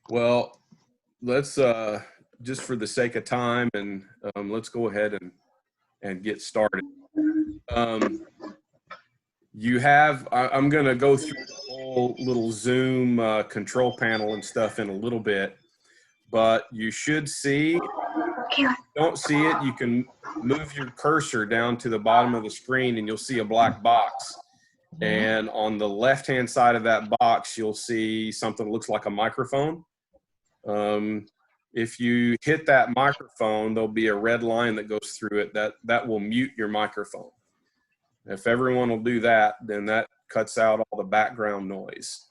Well, let's just for the sake of time, and let's go ahead and get started. You have, I'm going to go through the whole little Zoom control panel and stuff in a little bit, but you should see, if you don't see it, you can move your cursor down to the bottom of the screen and you'll see a black box. And on the left-hand side of that box, you'll see something that looks like a microphone. If you hit that microphone, there'll be a red line that goes through it that will mute your microphone. If everyone will do that, then that cuts out all the background noise.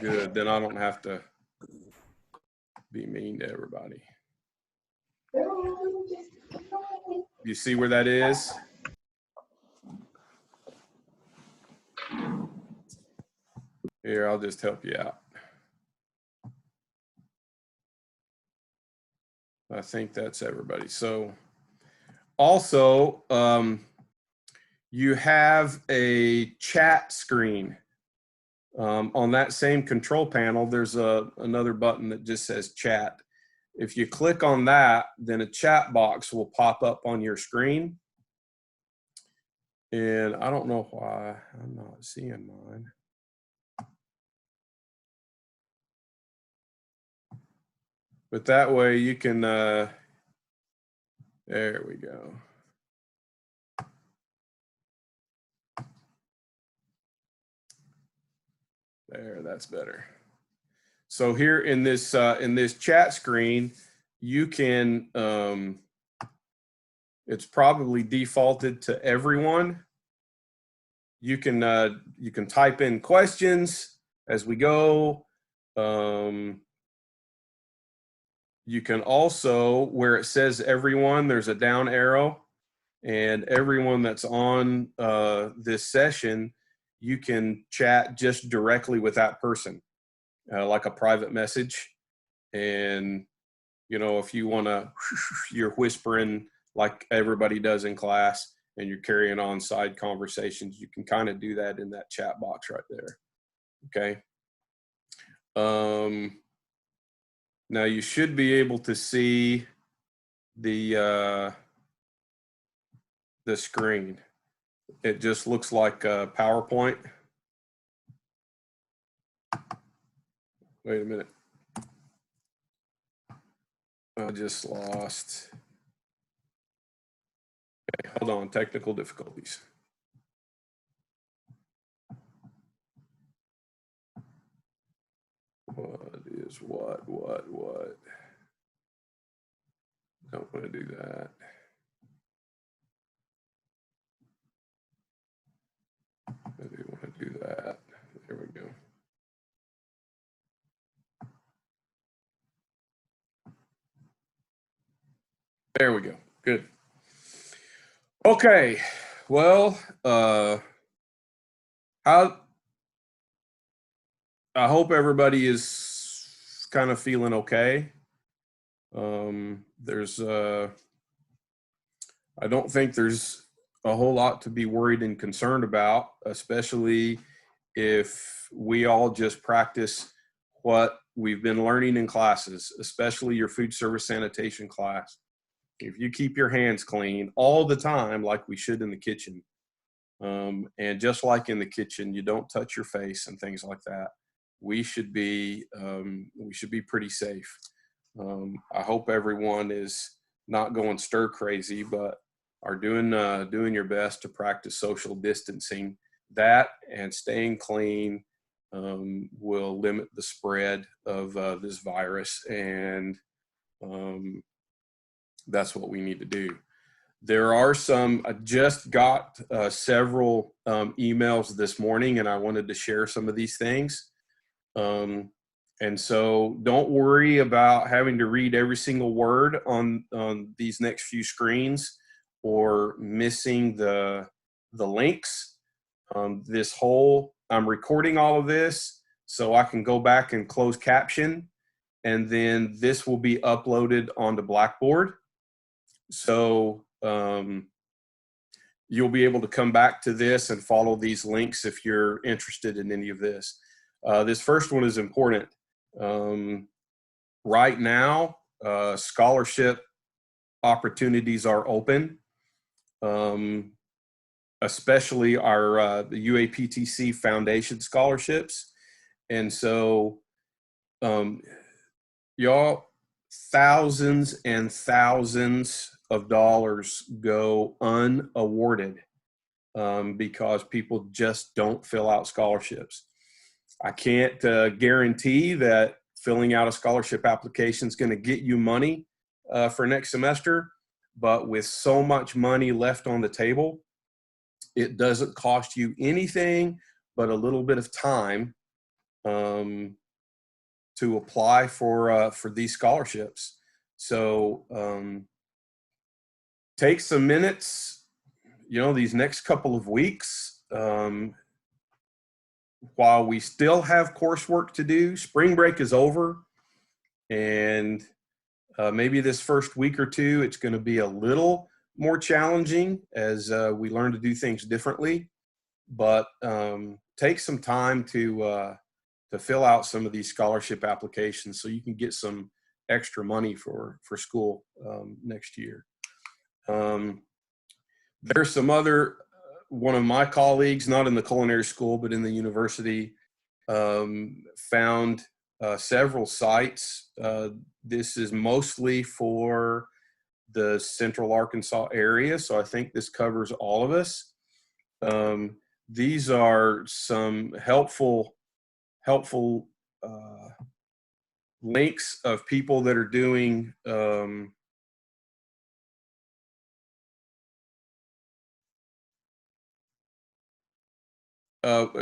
Good, then I don't have to be mean to everybody. You see where that is? Here, I'll just help you out. I think that's everybody. So also, you have a chat screen. On that same control panel, there's another button that just says chat. If you click on that, then a chat box will pop up on your screen. And I don't know why I'm not seeing mine. But that way you can, there we go. There, that's better. So here in this chat screen, you can, it's probably defaulted to everyone. You can type in questions as we go. You can also, where it says everyone, there's a down arrow, and everyone that's on this session, you can chat just directly with that person, like a private message. And, you know, if you want to, you're whispering like everybody does in class and you're carrying on side conversations, you can kind of do that in that chat box right there. Okay. Now you should be able to see the screen. It just looks like a PowerPoint. Wait a minute. I just lost. Okay, hold on, technical difficulties. What is what? Don't want to do that. I do want to do that. There we go. There we go. Good. Okay. Well, I hope everybody is kind of feeling okay. I don't think there's a whole lot to be worried and concerned about, especially if we all just practice what we've been learning in classes, especially your food service sanitation class. If you keep your hands clean all the time, like we should in the kitchen, and just like in the kitchen, you don't touch your face and things like that, we should be pretty safe. I hope everyone is not going stir crazy, but are doing your best to practice social distancing. That and staying clean will limit the spread of this virus, and that's what we need to do. There are some, I just got several emails this morning, and I wanted to share some of these things. And so don't worry about having to read every single word on these next few screens or missing the links. I'm recording all of this so I can go back and close caption, and then this will be uploaded onto Blackboard. So you'll be able to come back to this and follow these links if you're interested in any of this. This first one is important. Right now, scholarship opportunities are open, especially our the UAPTC Foundation scholarships. And so, y'all, thousands and thousands of dollars go unawarded because people just don't fill out scholarships. I can't guarantee that filling out a scholarship application is going to get you money for next semester, but with so much money left on the table, it doesn't cost you anything but a little bit of time to apply for these scholarships. So take some minutes, these next couple of weeks, while we still have coursework to do. Spring break is over, and maybe this first week or two, it's going to be a little more challenging as we learn to do things differently. But take some time to fill out some of these scholarship applications so you can get some extra money for school next year. There's some other, one of my colleagues, not in the culinary school, but in the university, found several sites. This is mostly for the Central Arkansas area, so I think this covers all of us. These are some helpful links of people that are doing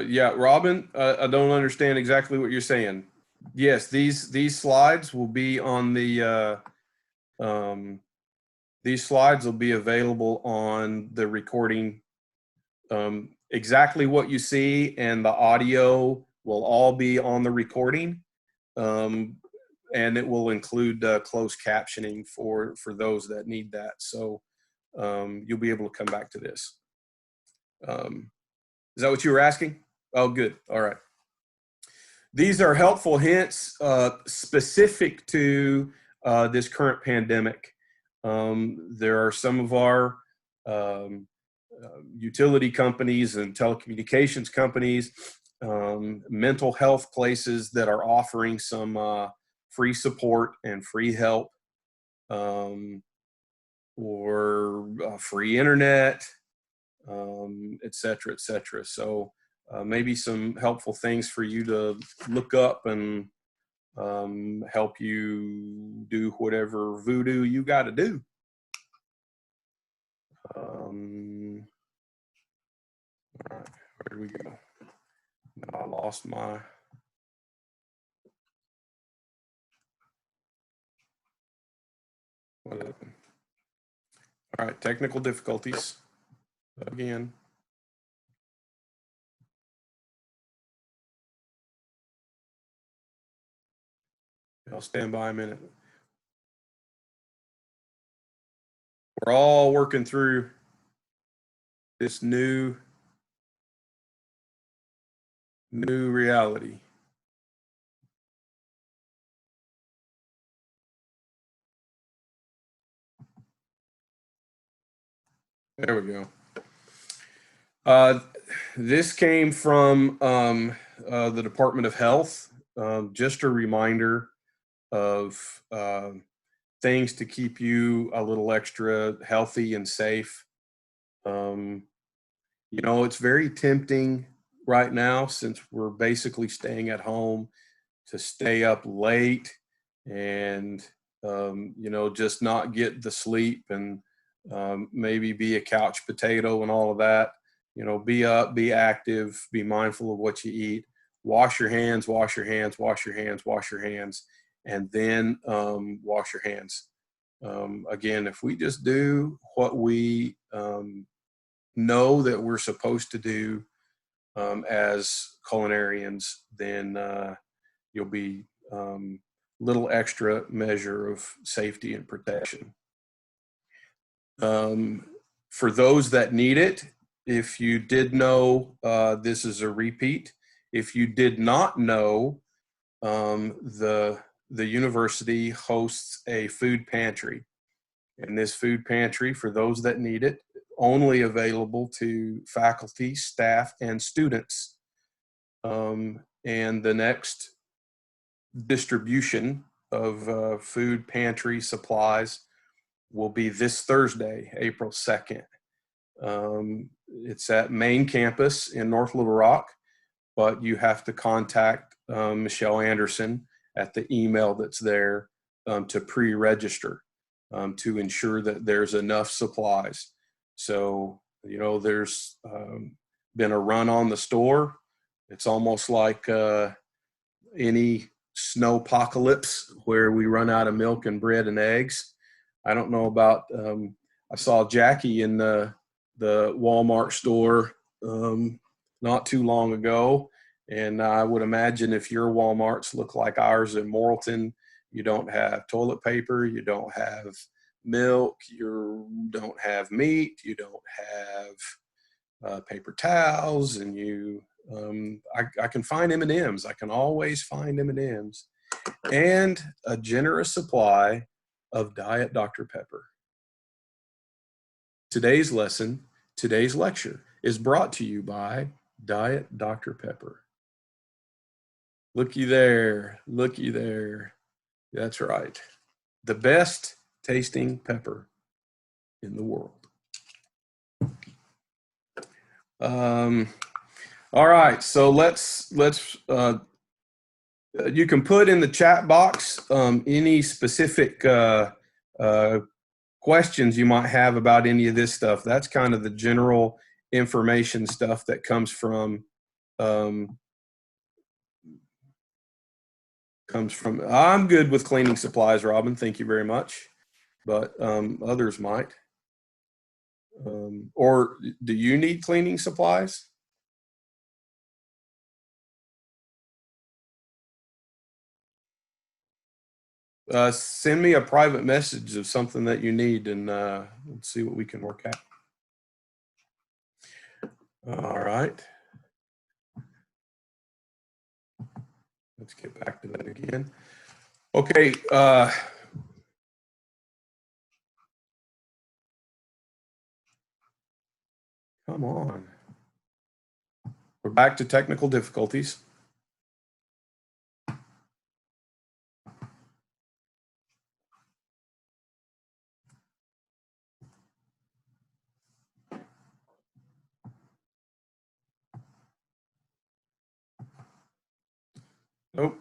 yeah, Robin, I don't understand exactly what you're saying. Yes, these slides will be on the these slides will be available on the recording. Exactly what you see and the audio will all be on the recording, and it will include closed captioning for those that need that. So you'll be able to come back to this. Is that what you were asking? Oh, good. All right. These are helpful hints specific to this current pandemic. There are some of our utility companies and telecommunications companies, mental health places that are offering some free support and free help, or free internet, et cetera, et cetera. So maybe some helpful things for you to look up and help you do whatever voodoo you got to do. All right, where do we go? I lost my. What happened? All right, technical difficulties again. I'll stand by a minute. We're all working through this new reality. There we go. This came from the Department of Health. Just a reminder of things to keep you a little extra healthy and safe. It's very tempting right now, since we're basically staying at home, to stay up late and just not get the sleep and maybe be a couch potato and all of that. Be up, be active, be mindful of what you eat. Wash your hands, wash your hands, wash your hands, wash your hands, and then wash your hands. Again, if we just do what we know that we're supposed to do as culinarians, then you'll be little extra measure of safety and protection. For those that need it, if you did know, this is a repeat. If you did not know, the university hosts a food pantry. And this food pantry, for those that need it, only available to faculty, staff, and students. And the next distribution of food pantry supplies will be this Thursday, April 2nd. It's at main campus in North Little Rock, but you have to contact Michelle Anderson at the email that's there to pre-register to ensure that there's enough supplies. So, you know, there's been a run on the store. It's almost like any snowpocalypse where we run out of milk and bread and eggs. I don't know about, I saw Jackie in the Walmart store not too long ago. And I would imagine if your Walmarts look like ours in Morrilton, you don't have toilet paper, you don't have milk, you don't have meat, you don't have paper towels, and you, I can find M&Ms. I can always find M&Ms, and a generous supply of Diet Dr. Pepper. Today's lesson, today's lecture is brought to you by Diet Dr. Pepper. Looky there, looky there. That's right. The best tasting pepper in the world. All right, so let's you can put in the chat box any specific questions you might have about any of this stuff. That's kind of the general information stuff that comes from I'm good with cleaning supplies, Robin. Thank you very much. But others might. Or do you need cleaning supplies? Send me a private message of something that you need, and let's see what we can work out. All right. Let's get back to that again. Okay. Come on. We're back to technical difficulties. Nope.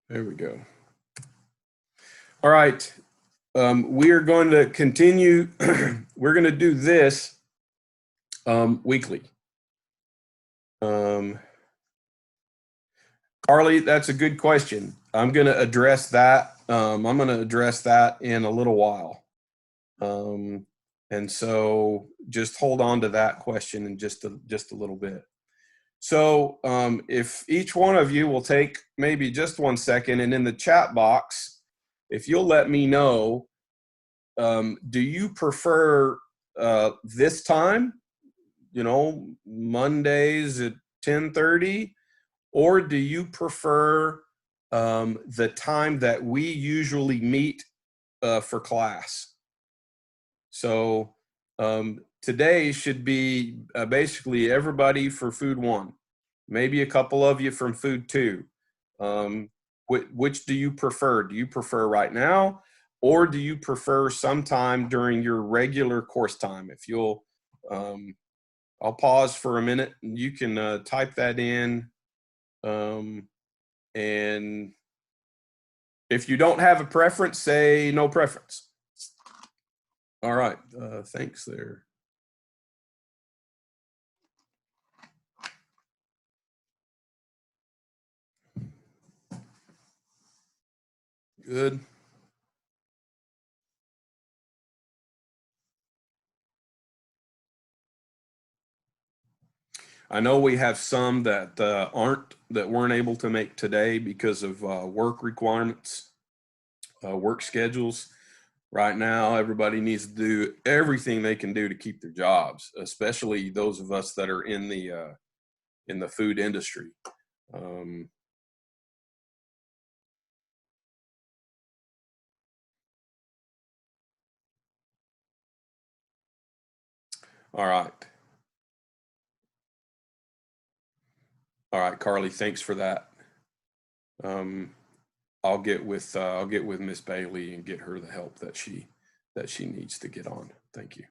There we go. All right. We are going to continue. We're going to do this weekly. Carly, that's a good question. I'm going to address that. I'm going to address that in a little while. And so just hold on to that question in just a little bit. So if each one of you will take maybe just 1 second, and in the chat box, if you'll let me know, do you prefer this time, you know, Mondays at 10:30, or do you prefer the time that we usually meet for class? So today should be basically everybody for Food 1, maybe a couple of you from Food 2. Which do you prefer? Do you prefer right now, or do you prefer sometime during your regular course time? If you'll, I'll pause for a minute, and you can type that in. And if you don't have a preference, say no preference. All right, thanks there. Good. I know we have some that weren't able to make today because of work requirements, work schedules. Right now, everybody needs to do everything they can do to keep their jobs, especially those of us that are in the food industry. Um, all right. All right, Carly, thanks for that. Um, I'll get with Miss Bailey and get her the help that she needs to get on. Thank you.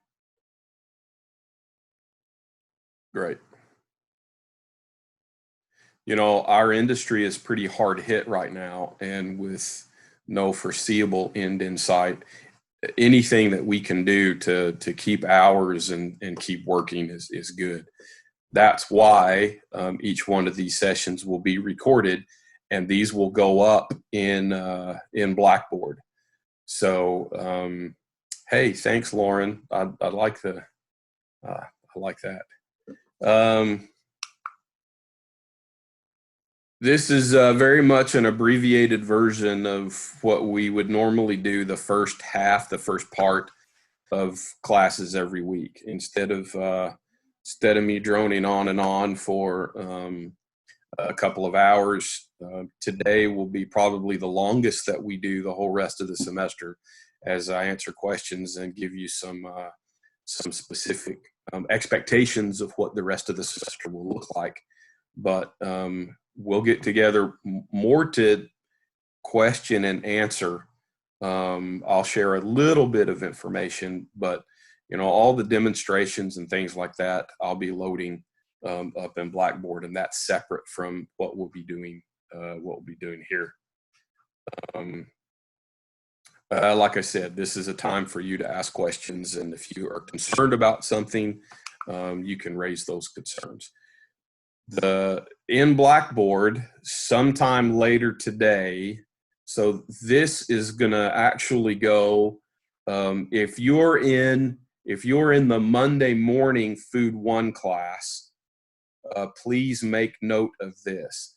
Great. You know, our industry is pretty hard hit right now, and with no foreseeable end in sight, anything that we can do to keep hours and keep working is good. That's why each one of these sessions will be recorded, and these will go up in Blackboard. So, hey, thanks, Lauren. I like I like that. Um, this is very much an abbreviated version of what we would normally do the first half, the first part of classes every week. Instead of me droning on and on for a couple of hours, today will be probably the longest that we do the whole rest of the semester, as I answer questions and give you some specific expectations of what the rest of the semester will look like. But we'll get together more to question and answer. I'll share a little bit of information, but you know, all the demonstrations and things like that, I'll be loading up in Blackboard, and that's separate from what we'll be doing. What we'll be doing here. Um, like I said, this is a time for you to ask questions, and if you are concerned about something, you can raise those concerns. In Blackboard, sometime later today, so this is gonna actually go. If you're in the Monday morning Food 1 class, please make note of this.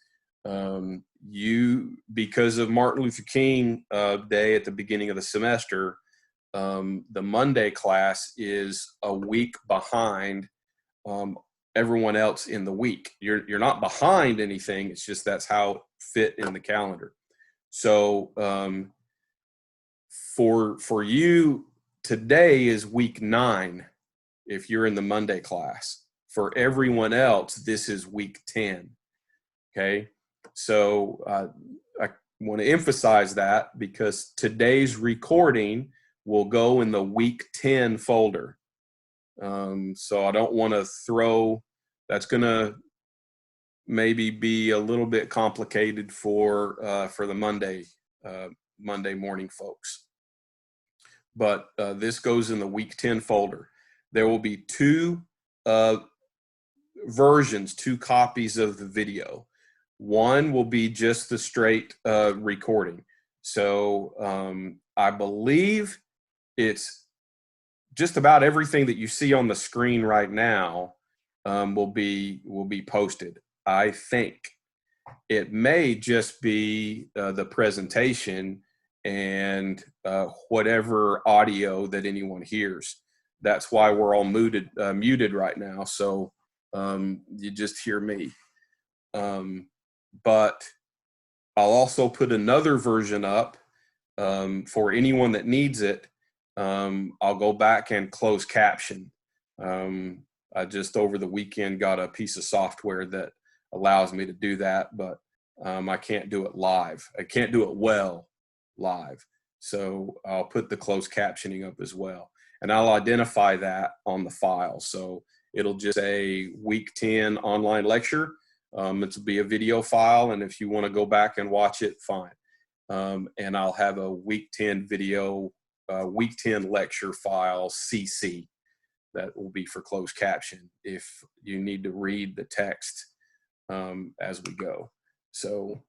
Because of Martin Luther King Day at the beginning of the semester, the Monday class is a week behind everyone else in the week. You're not behind anything. It's just that's how it fit in the calendar. So for you, today is week 9 if you're in the Monday class. For everyone else, this is week 10. Okay, so I want to emphasize that because today's recording will go in the week 10 folder. So I don't want to throw, that's going to maybe be a little bit complicated for the Monday morning folks. But this goes in the week 10 folder. There will be two versions, 2 copies of the video. One will be just the straight recording. So I believe it's just about everything that you see on the screen right now will be posted. I think it may just be the presentation and whatever audio that anyone hears. That's why we're all muted right now. So you just hear me. But I'll also put another version up for anyone that needs it. I'll go back and close caption. I just over the weekend got a piece of software that allows me to do that, but I can't do it live. I can't do it well live. So I'll put the closed captioning up as well. And I'll identify that on the file. So it'll just say week 10 online lecture. It'll be a video file. And if you want to go back and watch it, fine. And I'll have a week 10 video, week 10 lecture file CC that will be for closed caption if you need to read the text as we go. So,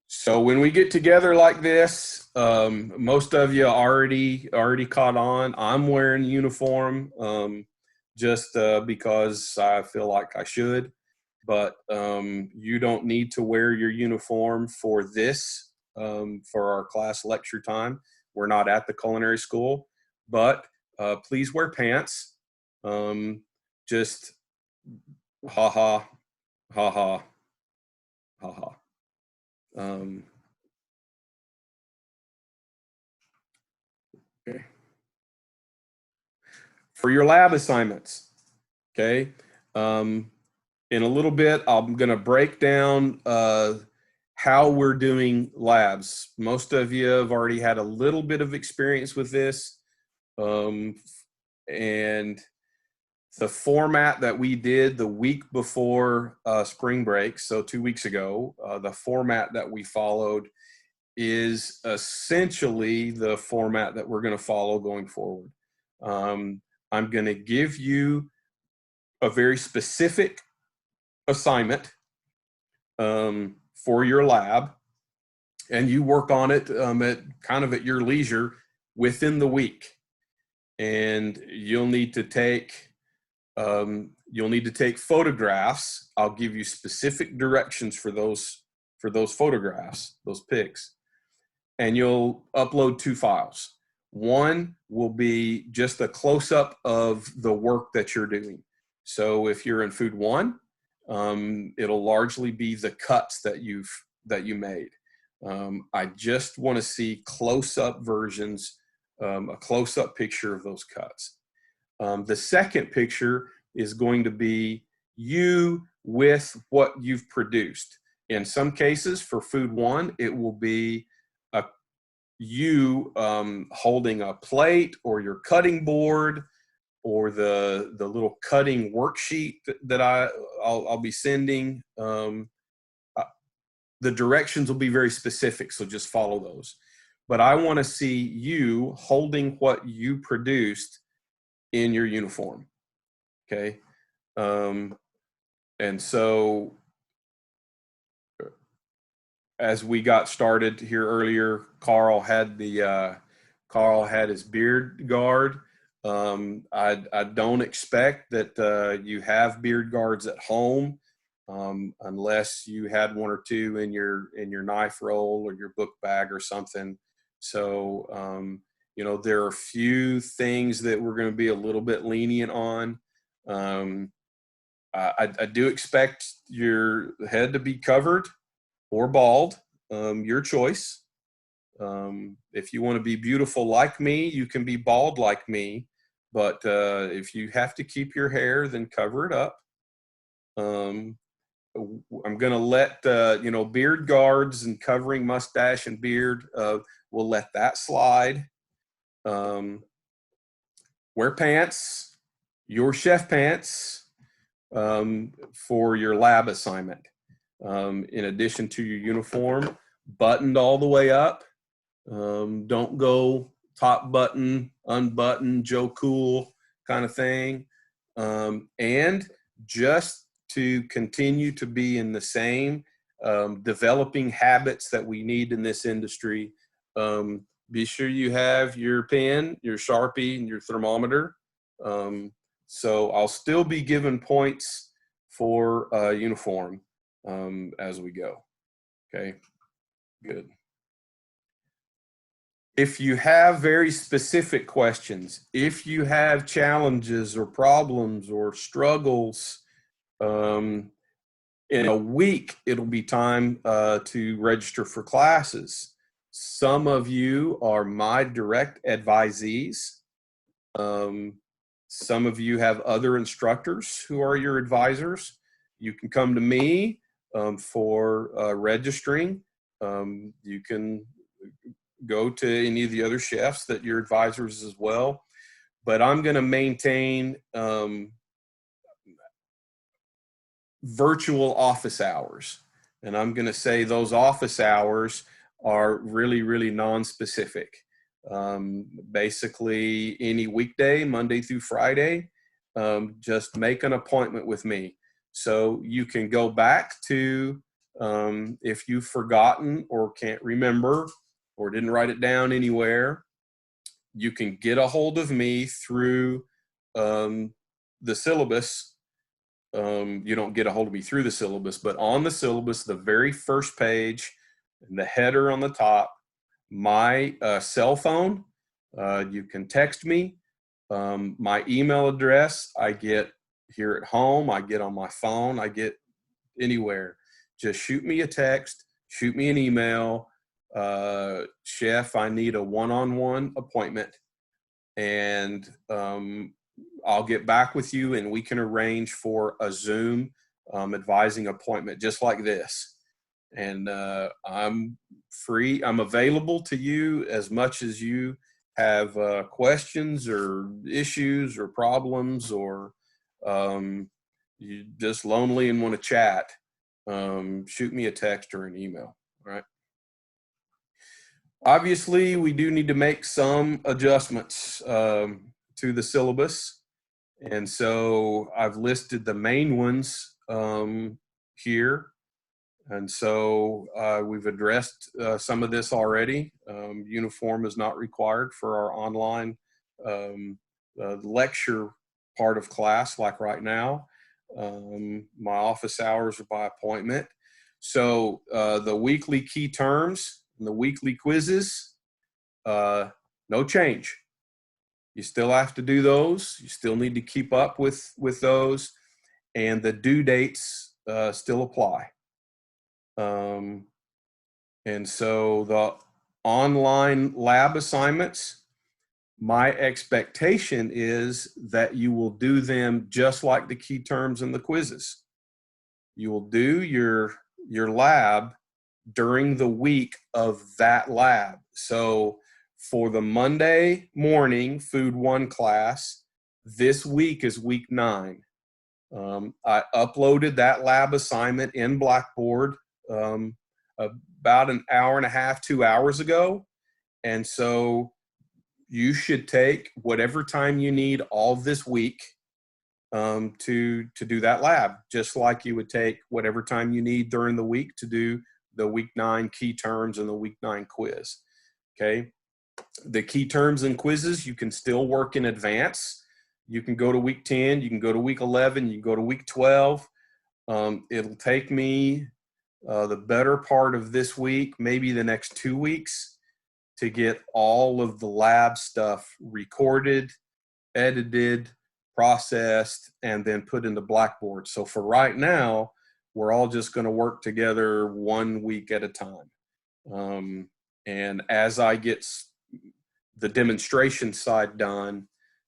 so when we get together like this, most of you already caught on. I'm wearing uniform just because I feel like I should, but you don't need to wear your uniform for this for our class lecture time. We're not at the culinary school, but please wear pants. Just ha ha, ha ha, ha ha. Okay. For your lab assignments, okay, in a little bit, I'm going to break down how we're doing labs. Most of you have already had a little bit of experience with this. And the format that we did the week before spring break, so 2 weeks ago, the format that we followed is essentially the format that we're going to follow going forward. I'm going to give you a very specific assignment for your lab, and you work on it at your leisure within the week. And you'll need to take photographs. I'll give you specific directions for those photographs, those pics, and you'll upload 2 files. One will be just a close-up of the work that you're doing. So if you're in food 1, it'll largely be the cuts that you made. I just want to see close-up versions, a close-up picture of those cuts. The second picture is going to be you with what you've produced. In some cases, for food 1, it will be you holding a plate or your cutting board or the little cutting worksheet that I'll be sending. The directions will be very specific, so just follow those. But I want to see you holding what you produced in your uniform, okay? And so as we got started here earlier, Carl had his beard guard. I don't expect that you have beard guards at home, unless you had 1 or 2 in your knife roll or your book bag or something. So there are a few things that we're going to be a little bit lenient on. I do expect your head to be covered or bald, your choice. If you want to be beautiful like me, you can be bald like me. But if you have to keep your hair, then cover it up. I'm going to let, beard guards and covering mustache and beard, we'll let that slide. Wear pants, your chef pants, for your lab assignment. In addition to your uniform, buttoned all the way up. Don't go top button, unbutton, Joe Cool kind of thing. And just to continue to be in the same developing habits that we need in this industry, be sure you have your pen, your Sharpie, and your thermometer. So I'll still be giving points for uniform as we go. Okay, good. If you have very specific questions, if you have challenges or problems or struggles, in a week, it'll be time to register for classes. Some of you are my direct advisees. Some of you have other instructors who are your advisors. You can come to me for registering. You can go to any of the other chefs that you're advisors as well. But I'm going to maintain virtual office hours. And I'm going to say those office hours are really, really non-specific. Basically, any weekday, Monday through Friday, just make an appointment with me. So you can go back to, if you've forgotten or can't remember or didn't write it down anywhere, you can get a hold of me through the syllabus. You don't get a hold of me through the syllabus, but on the syllabus, the very first page in the header on the top, my cell phone. You can text me. My email address I get here at home, I get on my phone, I get anywhere. Just shoot me a text, shoot me an email. Chef, I need a one-on-one appointment, and I'll get back with you and we can arrange for a Zoom advising appointment just like this. And I'm free. I'm available to you as much as you have questions or issues or problems, or you just lonely and want to chat. Shoot me a text or an email. All right. Obviously, we do need to make some adjustments to the syllabus. And so I've listed the main ones here. And so we've addressed some of this already. Uniform is not required for our online lecture part of class, like right now. My office hours are by appointment. So the weekly key terms and the weekly quizzes, no change. You still have to do those. You still need to keep up with those. And the due dates still apply. And so the online lab assignments, my expectation is that you will do them just like the key terms and the quizzes. You will do your lab during the week of that lab. So for the Monday morning Food 1 class, this week is week 9. I uploaded that lab assignment in Blackboard about an hour and a half, 2 hours ago. And so you should take whatever time you need all this week to do that lab, just like you would take whatever time you need during the week to do the week 9 key terms and the week 9 quiz. Okay. The key terms and quizzes, you can still work in advance. You can go to week 10, you can go to week 11, you can go to week 12. It'll take me the better part of this week, maybe the next 2 weeks, to get all of the lab stuff recorded, edited, processed, and then put into Blackboard. So for right now, we're all just going to work together 1 week at a time. And as I get the demonstration side done,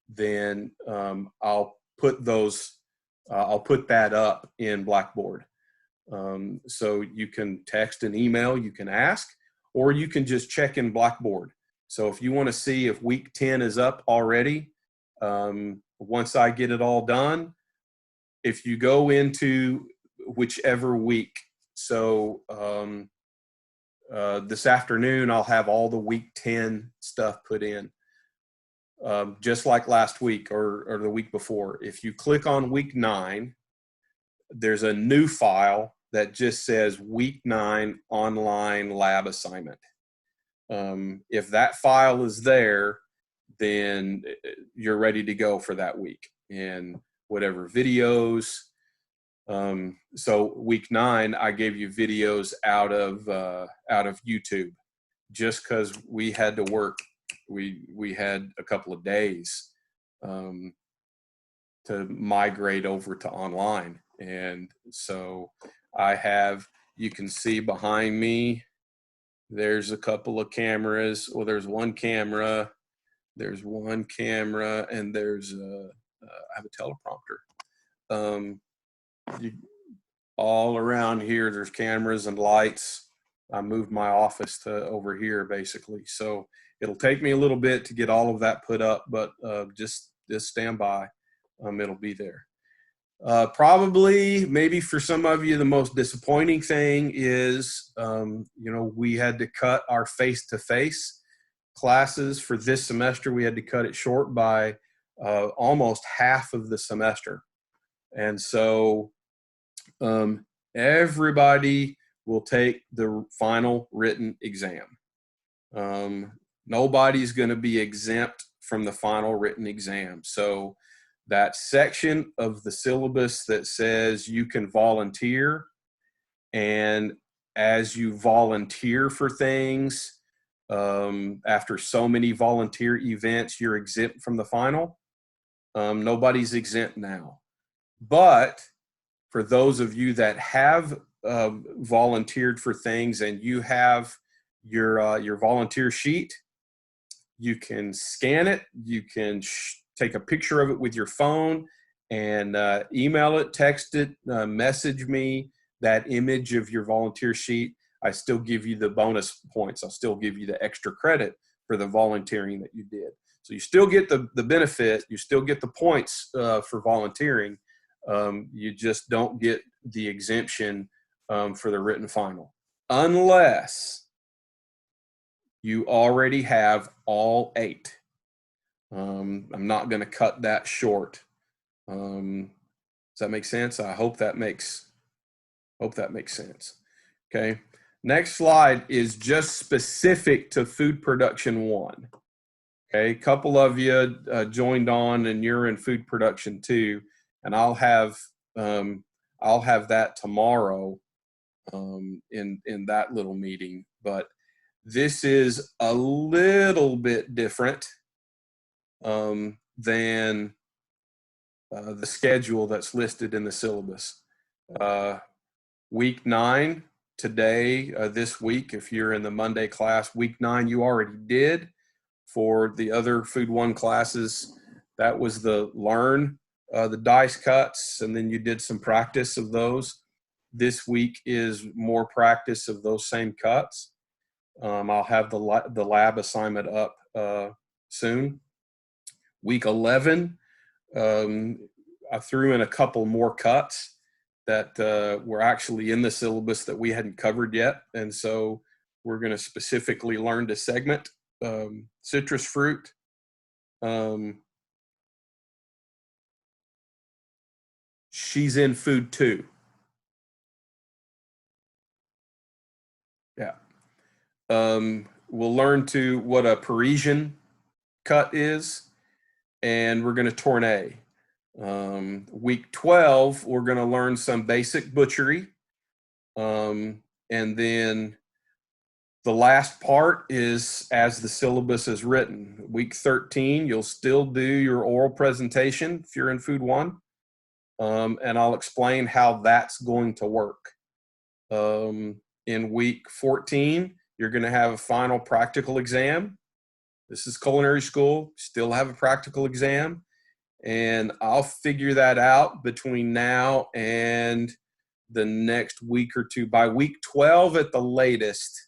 then I'll put that up in Blackboard. So you can text and email, you can ask, or you can just check in Blackboard. So if you want to see if week 10 is up already, once I get it all done, if you go into whichever week, so this afternoon I'll have all the week 10 stuff put in. Just like last week or the week before. If you click on week 9, there's a new file that just says week 9 online lab assignment. If that file is there, then you're ready to go for that week, and whatever videos. So week 9, I gave you videos out of YouTube, just because we had to work. We had a couple of days to migrate over to online. And so you can see behind me, there's a couple of cameras. Well, there's one camera, and I have a teleprompter. All around here, there's cameras and lights. I moved my office to over here, basically. So it'll take me a little bit to get all of that put up, but just stand by. It'll be there. Probably, maybe for some of you, the most disappointing thing is, we had to cut our face-to-face classes for this semester. We had to cut it short by almost half of the semester. And so everybody will take the final written exam. Nobody's going to be exempt from the final written exam. So that section of the syllabus that says you can volunteer and as you volunteer for things, after so many volunteer events, you're exempt from the final. Nobody's exempt now. But for those of you that have volunteered for things and you have your volunteer sheet, you can scan it, you can take a picture of it with your phone and email it, text it, message me that image of your volunteer sheet. I still give you the bonus points. I'll still give you the extra credit for the volunteering that you did. So you still get the benefit, you still get the points for volunteering. You just don't get the exemption for the written final, unless you already have all 8. I'm not going to cut that short. Does that make sense? I hope that makes sense. Okay. Next slide is just specific to food production 1. Okay. A couple of you joined on and you're in food production 2, and I'll have that tomorrow in that little meeting. But this is a little bit different than the schedule that's listed in the syllabus. Week 9 today, this week, if you're in the Monday class, week 9 you already did. For the other Food 1 classes, that was the learn, the dice cuts, and then you did some practice of those. This week is more practice of those same cuts. I'll have the lab assignment up soon. Week 11, I threw in a couple more cuts that were actually in the syllabus that we hadn't covered yet. And so we're going to specifically learn to segment citrus fruit. She's in food 2. Yeah. We'll learn to what a Parisian cut is, and we're going to tourne. Week 12, we're going to learn some basic butchery. And then the last part is as the syllabus is written. Week 13, you'll still do your oral presentation if you're in Food 1. And I'll explain how that's going to work. In week 14, you're going to have a final practical exam. This is culinary school, still have a practical exam. And I'll figure that out between now and the next week or two. By week 12 at the latest,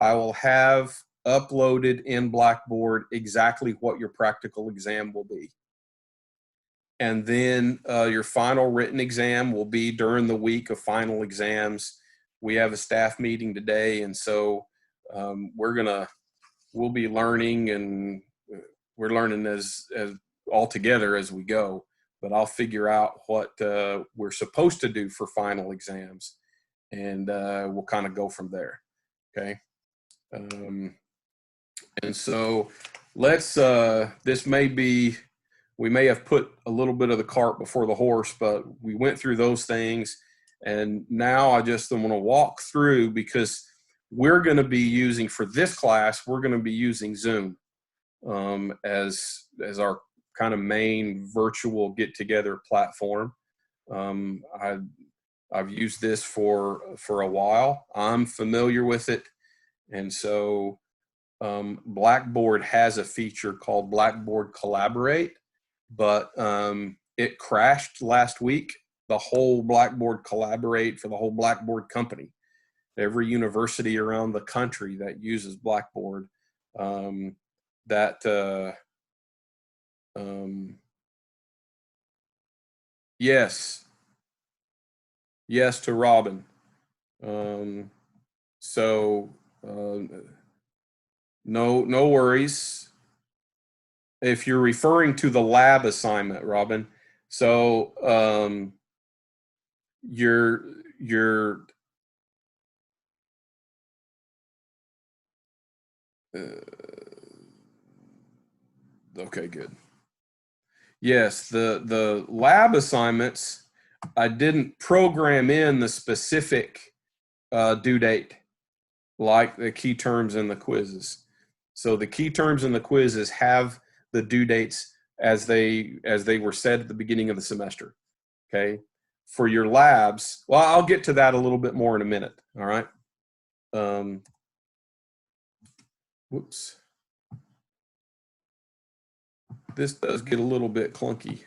I will have uploaded in Blackboard exactly what your practical exam will be. And then your final written exam will be during the week of final exams. We have a staff meeting today, and so we'll be learning, and we're learning as all together as we go. But I'll figure out what we're supposed to do for final exams, and we'll kind of go from there. Okay. And so let's. We may have put a little bit of the cart before the horse, but we went through those things. And now I just want to walk through, because we're going to be using, for this class, we're going to be using Zoom as our kind of main virtual get-together platform. I've used this for a while. I'm familiar with it. And so Blackboard has a feature called Blackboard Collaborate, but it crashed last week. The whole Blackboard Collaborate for the whole Blackboard company. Every university around the country that uses Blackboard, yes to Robin. No worries. If you're referring to the lab assignment, Robin, so you're okay, good. Yes, the lab assignments, I didn't program in the specific due date, like the key terms in the quizzes. So the key terms in the quizzes have the due dates as they were said at the beginning of the semester. Okay. For your labs, well, I'll get to that a little bit more in a minute. All right. Whoops. This does get a little bit clunky.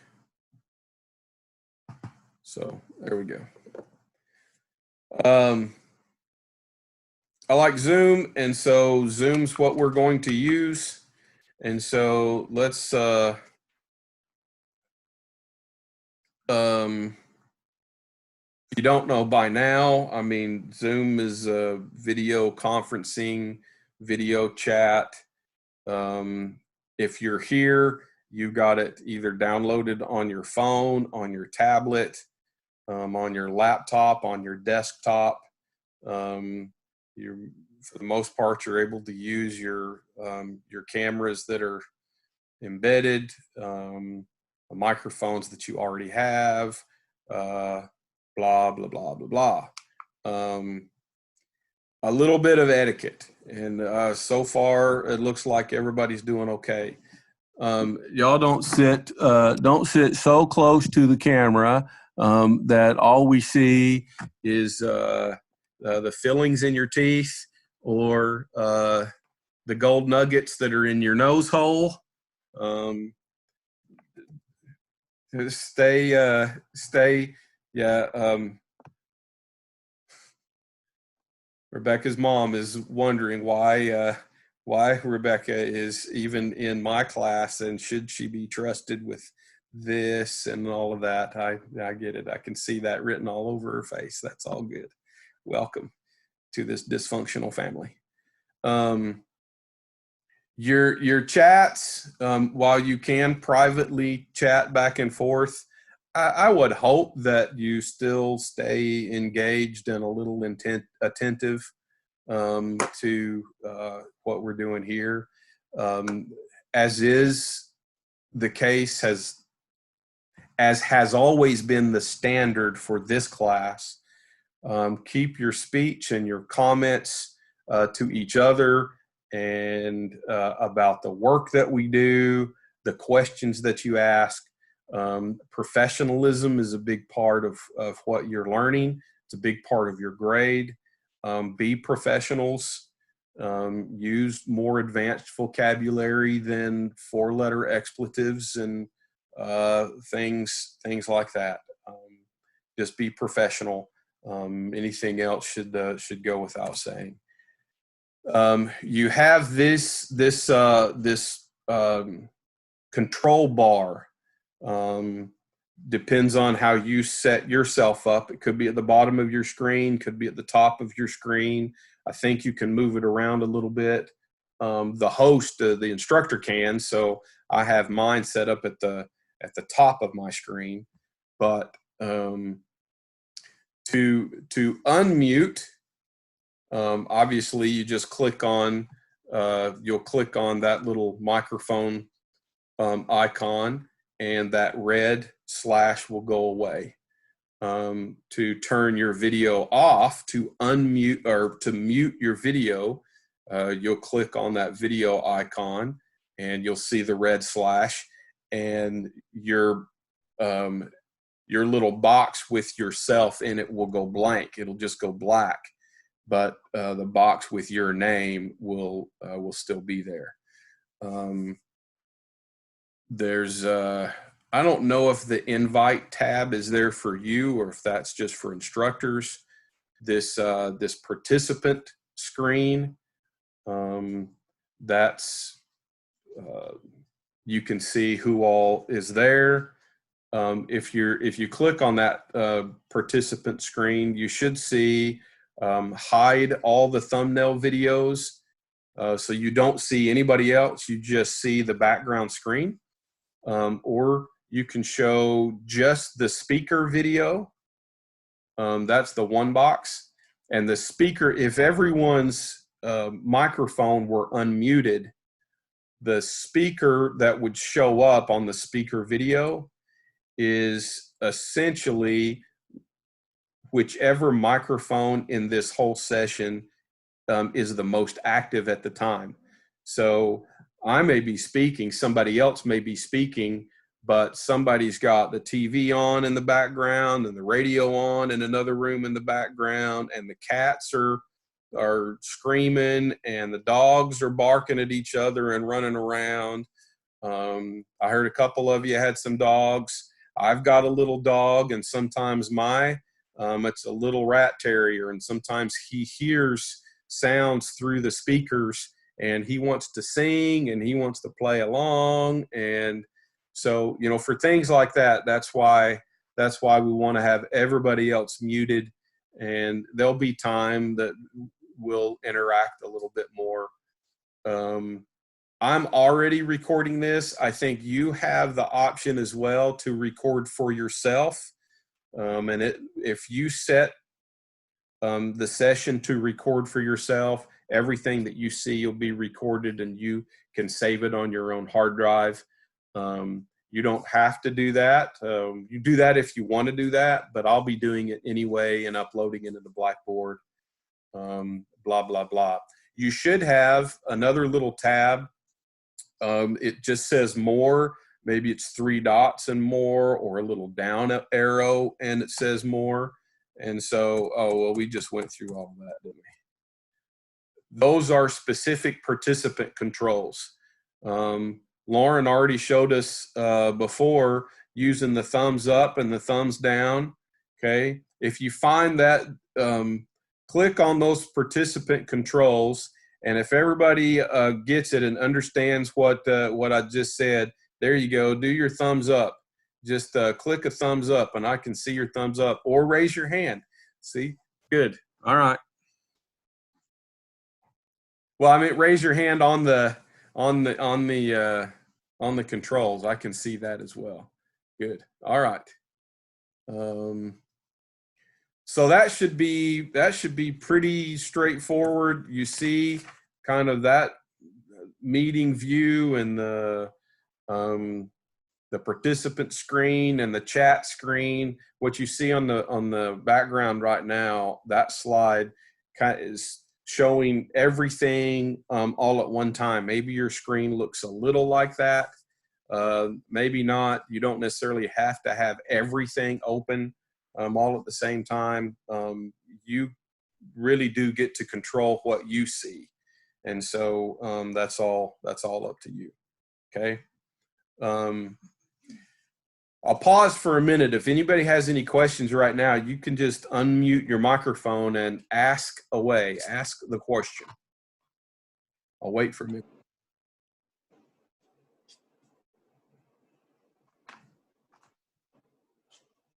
So there we go. I like Zoom, and so Zoom's what we're going to use. And so let's, if you don't know by now, I mean, Zoom is a video conferencing, video chat. If you're here, you got it either downloaded on your phone, on your tablet, on your laptop, on your desktop. For the most part, you're able to use your cameras that are embedded, the microphones that you already have, blah, blah, blah, blah, blah. A little bit of etiquette. And so far, it looks like everybody's doing okay. Y'all don't sit so close to the camera that all we see is the fillings in your teeth or the gold nuggets that are in your nose hole. Rebecca's mom is wondering why Rebecca is even in my class, and should she be trusted with this and all of that. I get it. I can see that written all over her face. That's all good. Welcome to this dysfunctional family. Your chats, while you can privately chat back and forth, I would hope that you still stay engaged and a little attentive to what we're doing here. As is the case, as has always been the standard for this class, keep your speech and your comments to each other and about the work that we do, the questions that you ask. Professionalism is a big part of what you're learning. It's a big part of your grade. Be professionals. Use more advanced vocabulary than four-letter expletives and things like that. Just be professional. Anything else should go without saying. You have this control bar. Depends on how you set yourself up. It could be at the bottom of your screen, could be at the top of your screen. I think you can move it around a little bit. The host, the instructor can, so I have mine set up at the top of my screen. But to unmute, obviously you just click on, you'll click on that little microphone icon, and that red slash will go away. To turn your video off, to unmute or to mute your video, you'll click on that video icon and you'll see the red slash, and your little box with yourself in it will go blank. It'll just go black, but the box with your name will still be there. There's I don't know if the invite tab is there for you or if that's just for instructors. This participant screen, that's you can see who all is there. If you click on that participant screen, you should see hide all the thumbnail videos, so you don't see anybody else. You just see the background screen. Or you can show just the speaker video. That's the one box. And the speaker, if everyone's microphone were unmuted, the speaker that would show up on the speaker video is essentially whichever microphone in this whole session is the most active at the time. So I may be speaking, somebody else may be speaking, but somebody's got the TV on in the background and the radio on in another room in the background, and the cats are screaming and the dogs are barking at each other and running around. I heard a couple of you had some dogs. I've got a little dog, and sometimes it's a little rat terrier, and sometimes he hears sounds through the speakers and he wants to sing and he wants to play along. And so, you know, for things like that, that's why we want to have everybody else muted, and there'll be time that we'll interact a little bit more. I'm already recording this. I think you have the option as well to record for yourself. If you set the session to record for yourself, everything that you see will be recorded and you can save it on your own hard drive. You don't have to do that. You do that if you want to do that, but I'll be doing it anyway and uploading it into Blackboard, blah, blah, blah. You should have another little tab. It just says more. Maybe it's 3 dots and more, or a little down arrow and it says more. And so, oh, well, we just went through all of that, didn't we? Those are specific participant controls. Lauren already showed us before using the thumbs up and the thumbs down. Okay. If you find that, click on those participant controls. And if everybody gets it and understands what I just said, there you go. Do your thumbs up. Just click a thumbs up, and I can see your thumbs up, or raise your hand. See, good. All right. Well, I mean, raise your hand on the controls. I can see that as well. Good. All right. So that should be pretty straightforward. You see kind of that meeting view and the participant screen and the chat screen. What you see on the background right now, that slide kind of is showing everything all at one time. Maybe your screen looks a little like that. Maybe not. You don't necessarily have to have everything open all at the same time. You really do get to control what you see. And so that's all up to you. Okay. I'll pause for a minute. If anybody has any questions right now, you can just unmute your microphone and ask away. Ask the question. I'll wait for a minute.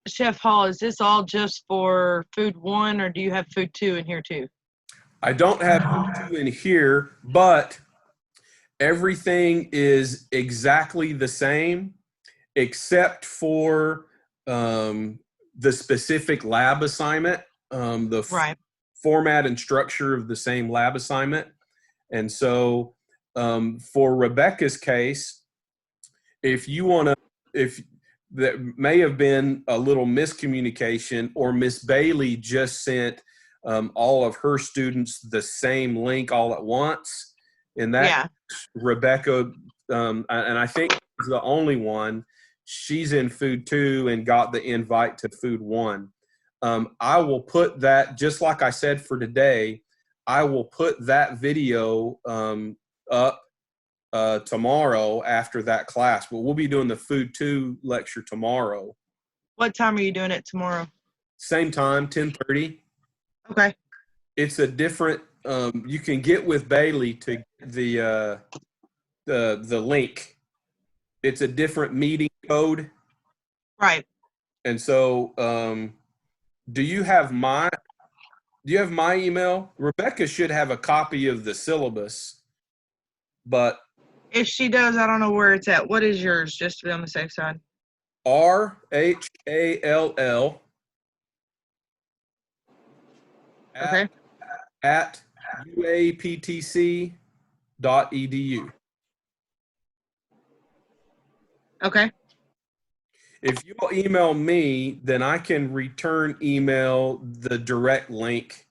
Chef Hall, is this all just for food 1, or do you have food 2 in here too? I don't have food 2 in here, but everything is exactly the same except for the specific lab assignment, the format and structure of the same lab assignment. And so for Rebecca's case, if that may have been a little miscommunication, or Miss Bailey just sent all of her students the same link all at once. In that, Rebecca, and I think is the only one, she's in food 2 and got the invite to food 1. I will put that, just like I said for today, I will put that video up tomorrow after that class, but we'll be doing the food 2 lecture tomorrow. What time are you doing it tomorrow? Same time, 10:30. Okay. It's a different, you can get with Bailey to the link. It's a different meeting code. Right. And so, do you have my email? Rebecca should have a copy of the syllabus, but if she does, I don't know where it's at. What is yours, just to be on the safe side? RHALL okay. at uaptc.edu. Okay. if you'll email me, then I can return email the direct link,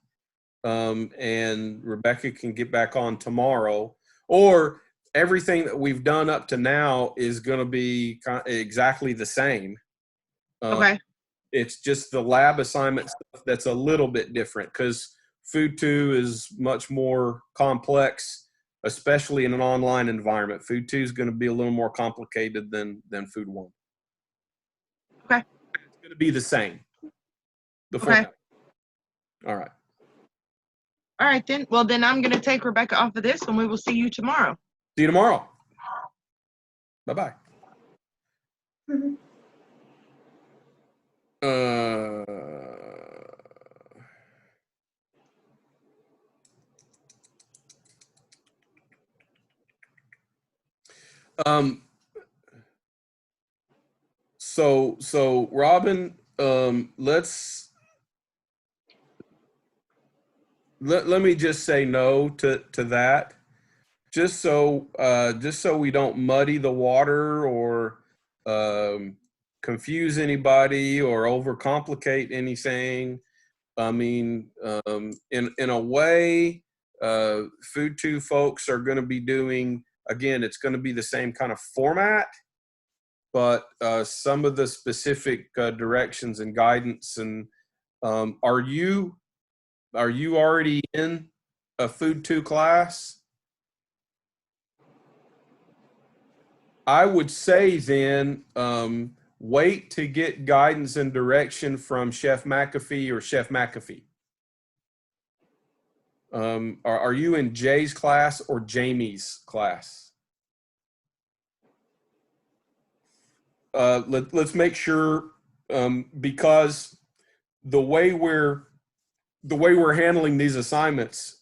and Rebecca can get back on tomorrow. Or everything that we've done up to now is going to be exactly the same. Okay. It's just the lab assignment stuff that's a little bit different because Food 2 is much more complex, especially in an online environment. Food 2 is going to be a little more complicated than Food 1. Okay. It's going to be the same. The Okay. format. All right. All right, then. Well, then I'm going to take Rebecca off of this, and we will see you tomorrow. See you tomorrow. Bye-bye. Um, so Robin, let me just say no to that. Just so we don't muddy the water or confuse anybody or overcomplicate anything. I mean, in a way, Food 2 folks are going to be doing, again, it's going to be the same kind of format, but some of the specific directions and guidance. And are you already in a Food 2 class? I would say then wait to get guidance and direction from Chef McAfee or Chef McAfee. Are you in Jay's class or Jamie's class? Let's make sure, because the way we're handling these assignments,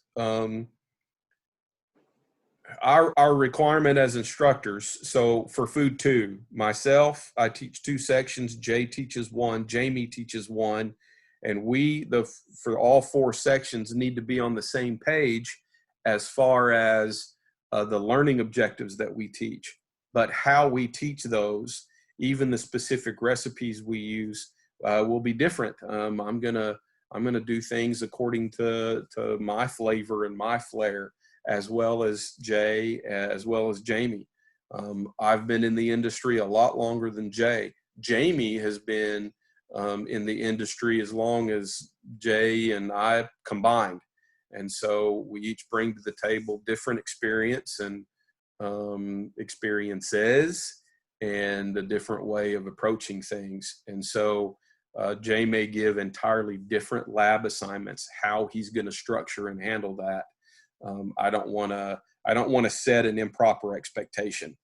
our requirement as instructors. So for Food 2, myself, I teach 2 sections. Jay teaches 1. Jamie teaches 1. And for all 4 sections need to be on the same page as far as the learning objectives that we teach. But how we teach those, even the specific recipes we use, will be different. I'm gonna do things according to my flavor and my flair, as well as Jay, as well as Jamie. I've been in the industry a lot longer than Jay. Jamie has been in the industry as long as Jay and I combined. And so we each bring to the table different experience and experiences and a different way of approaching things. And so Jay may give entirely different lab assignments, how he's going to structure and handle that. I don't want to set an improper expectation,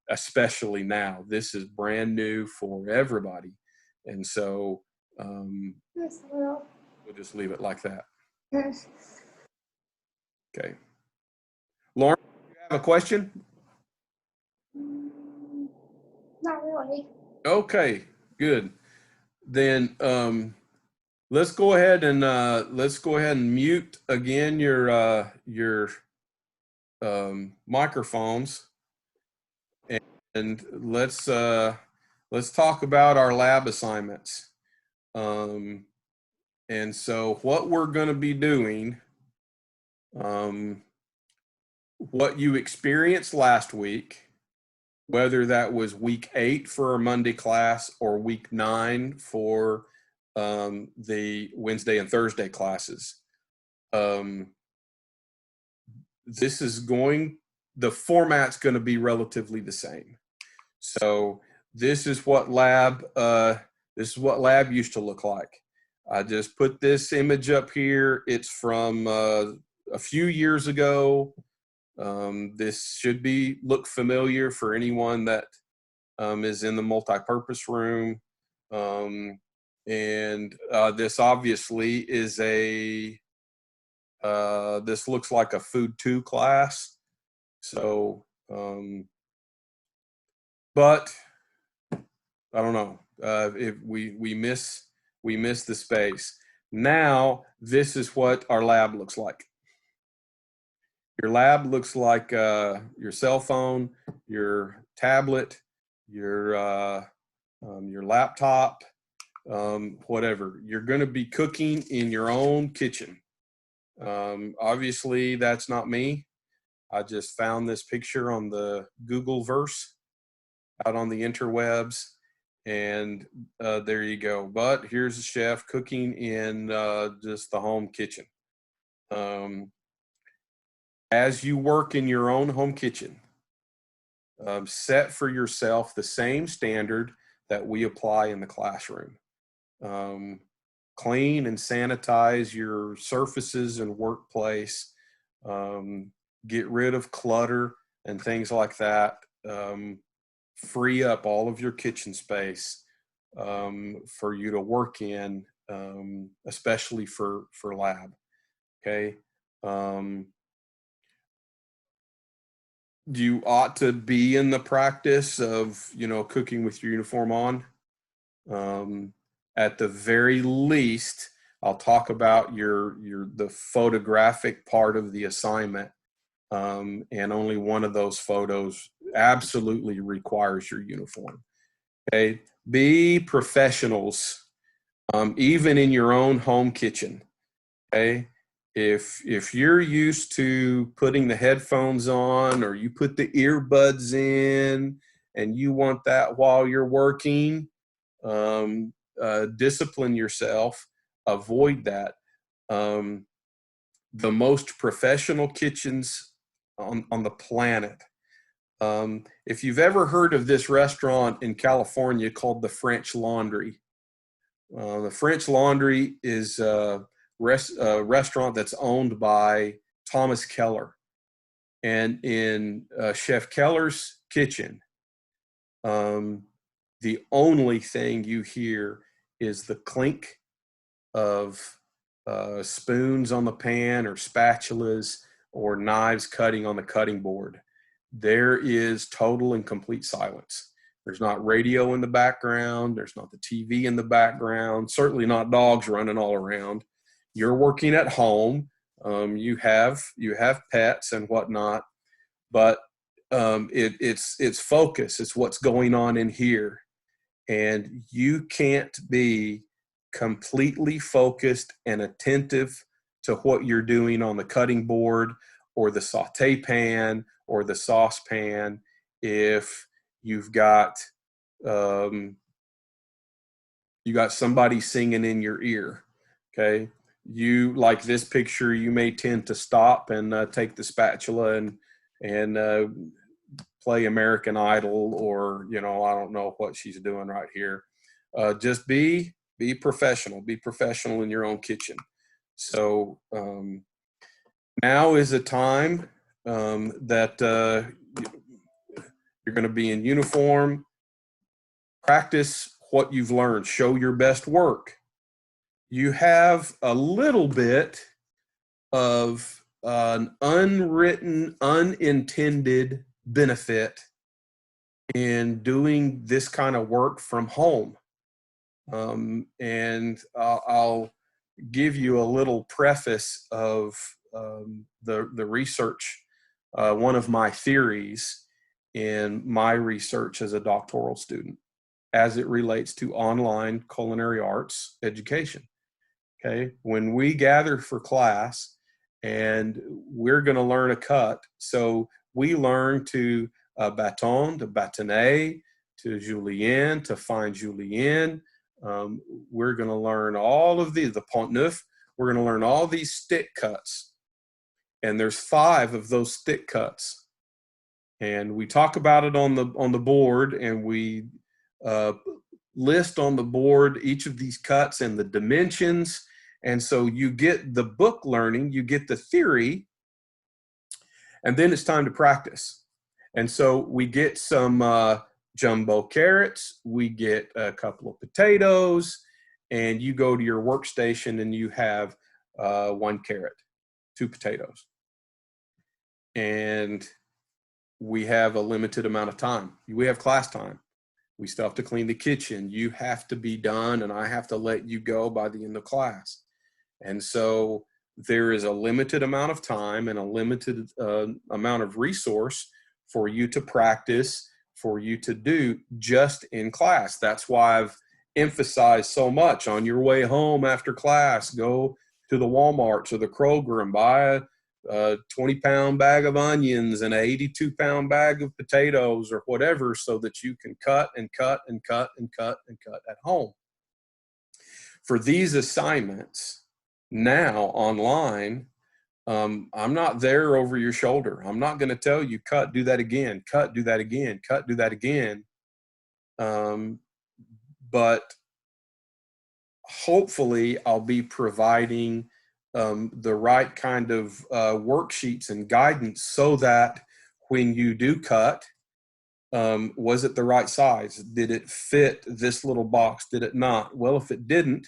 especially now. This is brand new for everybody. And so we'll just leave it like that. Okay. Lauren, do you have a question? Not really. Okay, good. Then let's go ahead and mute again your microphones, and let's talk about our lab assignments. And so what we're going to be doing, what you experienced last week, whether that was week 8 for our Monday class or week 9 for the Wednesday and Thursday classes. The format's going to be relatively the same. So this is what lab used to look like. I just put this image up here. It's from a few years ago. This should look familiar for anyone that is in the multi-purpose room. And this obviously is this looks like a Food 2 class. So, but I don't know if we miss the space. Now this is what our lab looks like. Your lab looks like your cell phone, your tablet, your your laptop, whatever. You're going to be cooking in your own kitchen. Obviously, that's not me. I just found this picture on the Google verse out on the interwebs, and there you go. But here's a chef cooking in just the home kitchen. As you work in your own home kitchen, set for yourself the same standard that we apply in the classroom. Clean and sanitize your surfaces and workplace. Get rid of clutter and things like that. Free up all of your kitchen space for you to work in, especially for lab. Okay. You ought to be in the practice of, cooking with your uniform on. At the very least, I'll talk about the photographic part of the assignment. And only one of those photos absolutely requires your uniform. Okay. Be professionals, even in your own home kitchen. Okay. If you're used to putting the headphones on, or you put the earbuds in and you want that while you're working, discipline yourself, avoid that. The most professional kitchens on the planet. If you've ever heard of this restaurant in California called the French Laundry, the French Laundry is a restaurant that's owned by Thomas Keller. And in Chef Keller's kitchen, the only thing you hear is the clink of spoons on the pan, or spatulas, or knives cutting on the cutting board. There is total and complete silence. There's not radio in the background. There's not the TV in the background. Certainly not dogs running all around. You're working at home. You have pets and whatnot, but it's focus. It's what's going on in here, and you can't be completely focused and attentive to what you're doing on the cutting board or the saute pan or the saucepan if you've got somebody singing in your ear. Okay. You, like this picture, you may tend to stop and take the spatula and play American Idol, or, I don't know what she's doing right here. Just be professional. Be professional in your own kitchen. So now is a time that you're going to be in uniform. Practice what you've learned. Show your best work. You have a little bit of an unwritten, unintended benefit in doing this kind of work from home. And I'll give you a little preface of the research. One of my theories in my research as a doctoral student, as it relates to online culinary arts education. Okay, when we gather for class and we're going to learn a cut, so we learn to bâton, to bâtonner, to julienne, to fine julienne. We're going to learn all of the pont neuf. We're going to learn all these stick cuts, and there's 5 of those stick cuts, and we talk about it on the board, and we list on the board each of these cuts and the dimensions. And so you get the book learning, you get the theory, and then it's time to practice. And so we get some jumbo carrots, we get a couple of potatoes, and you go to your workstation and you have 1 carrot, 2 potatoes. And we have a limited amount of time. We have class time. We still have to clean the kitchen. You have to be done, and I have to let you go by the end of class. And so there is a limited amount of time and a limited amount of resource for you to practice, for you to do just in class. That's why I've emphasized so much on your way home after class, go to the Walmarts or the Kroger and buy a 20-pound bag of onions and a 82-pound bag of potatoes or whatever, so that you can cut and cut and cut and cut and cut at home. For these assignments now online, I'm not there over your shoulder. I'm not going to tell you, cut, do that again, cut, do that again, cut, do that again. But hopefully I'll be providing the right kind of worksheets and guidance, so that when you do cut, was it the right size? Did it fit this little box? Did it not? Well, if it didn't,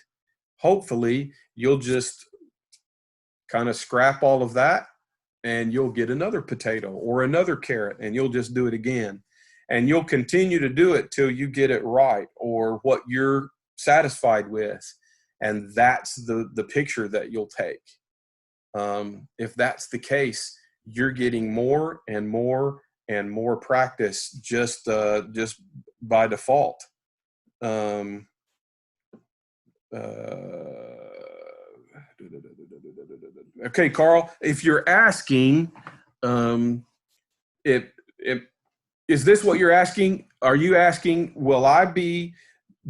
hopefully you'll just kind of scrap all of that and you'll get another potato or another carrot, and you'll just do it again. And you'll continue to do it till you get it right, or what you're satisfied with. And that's the picture that you'll take. If that's the case, you're getting more and more and more practice just by default. Okay, Carl, if you're asking, is this what you're asking? Are you asking,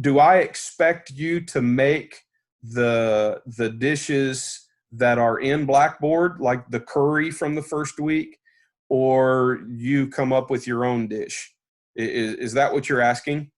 do I expect you to make the dishes that are in Blackboard, like the curry from the first week, or you come up with your own dish? Is that what you're asking?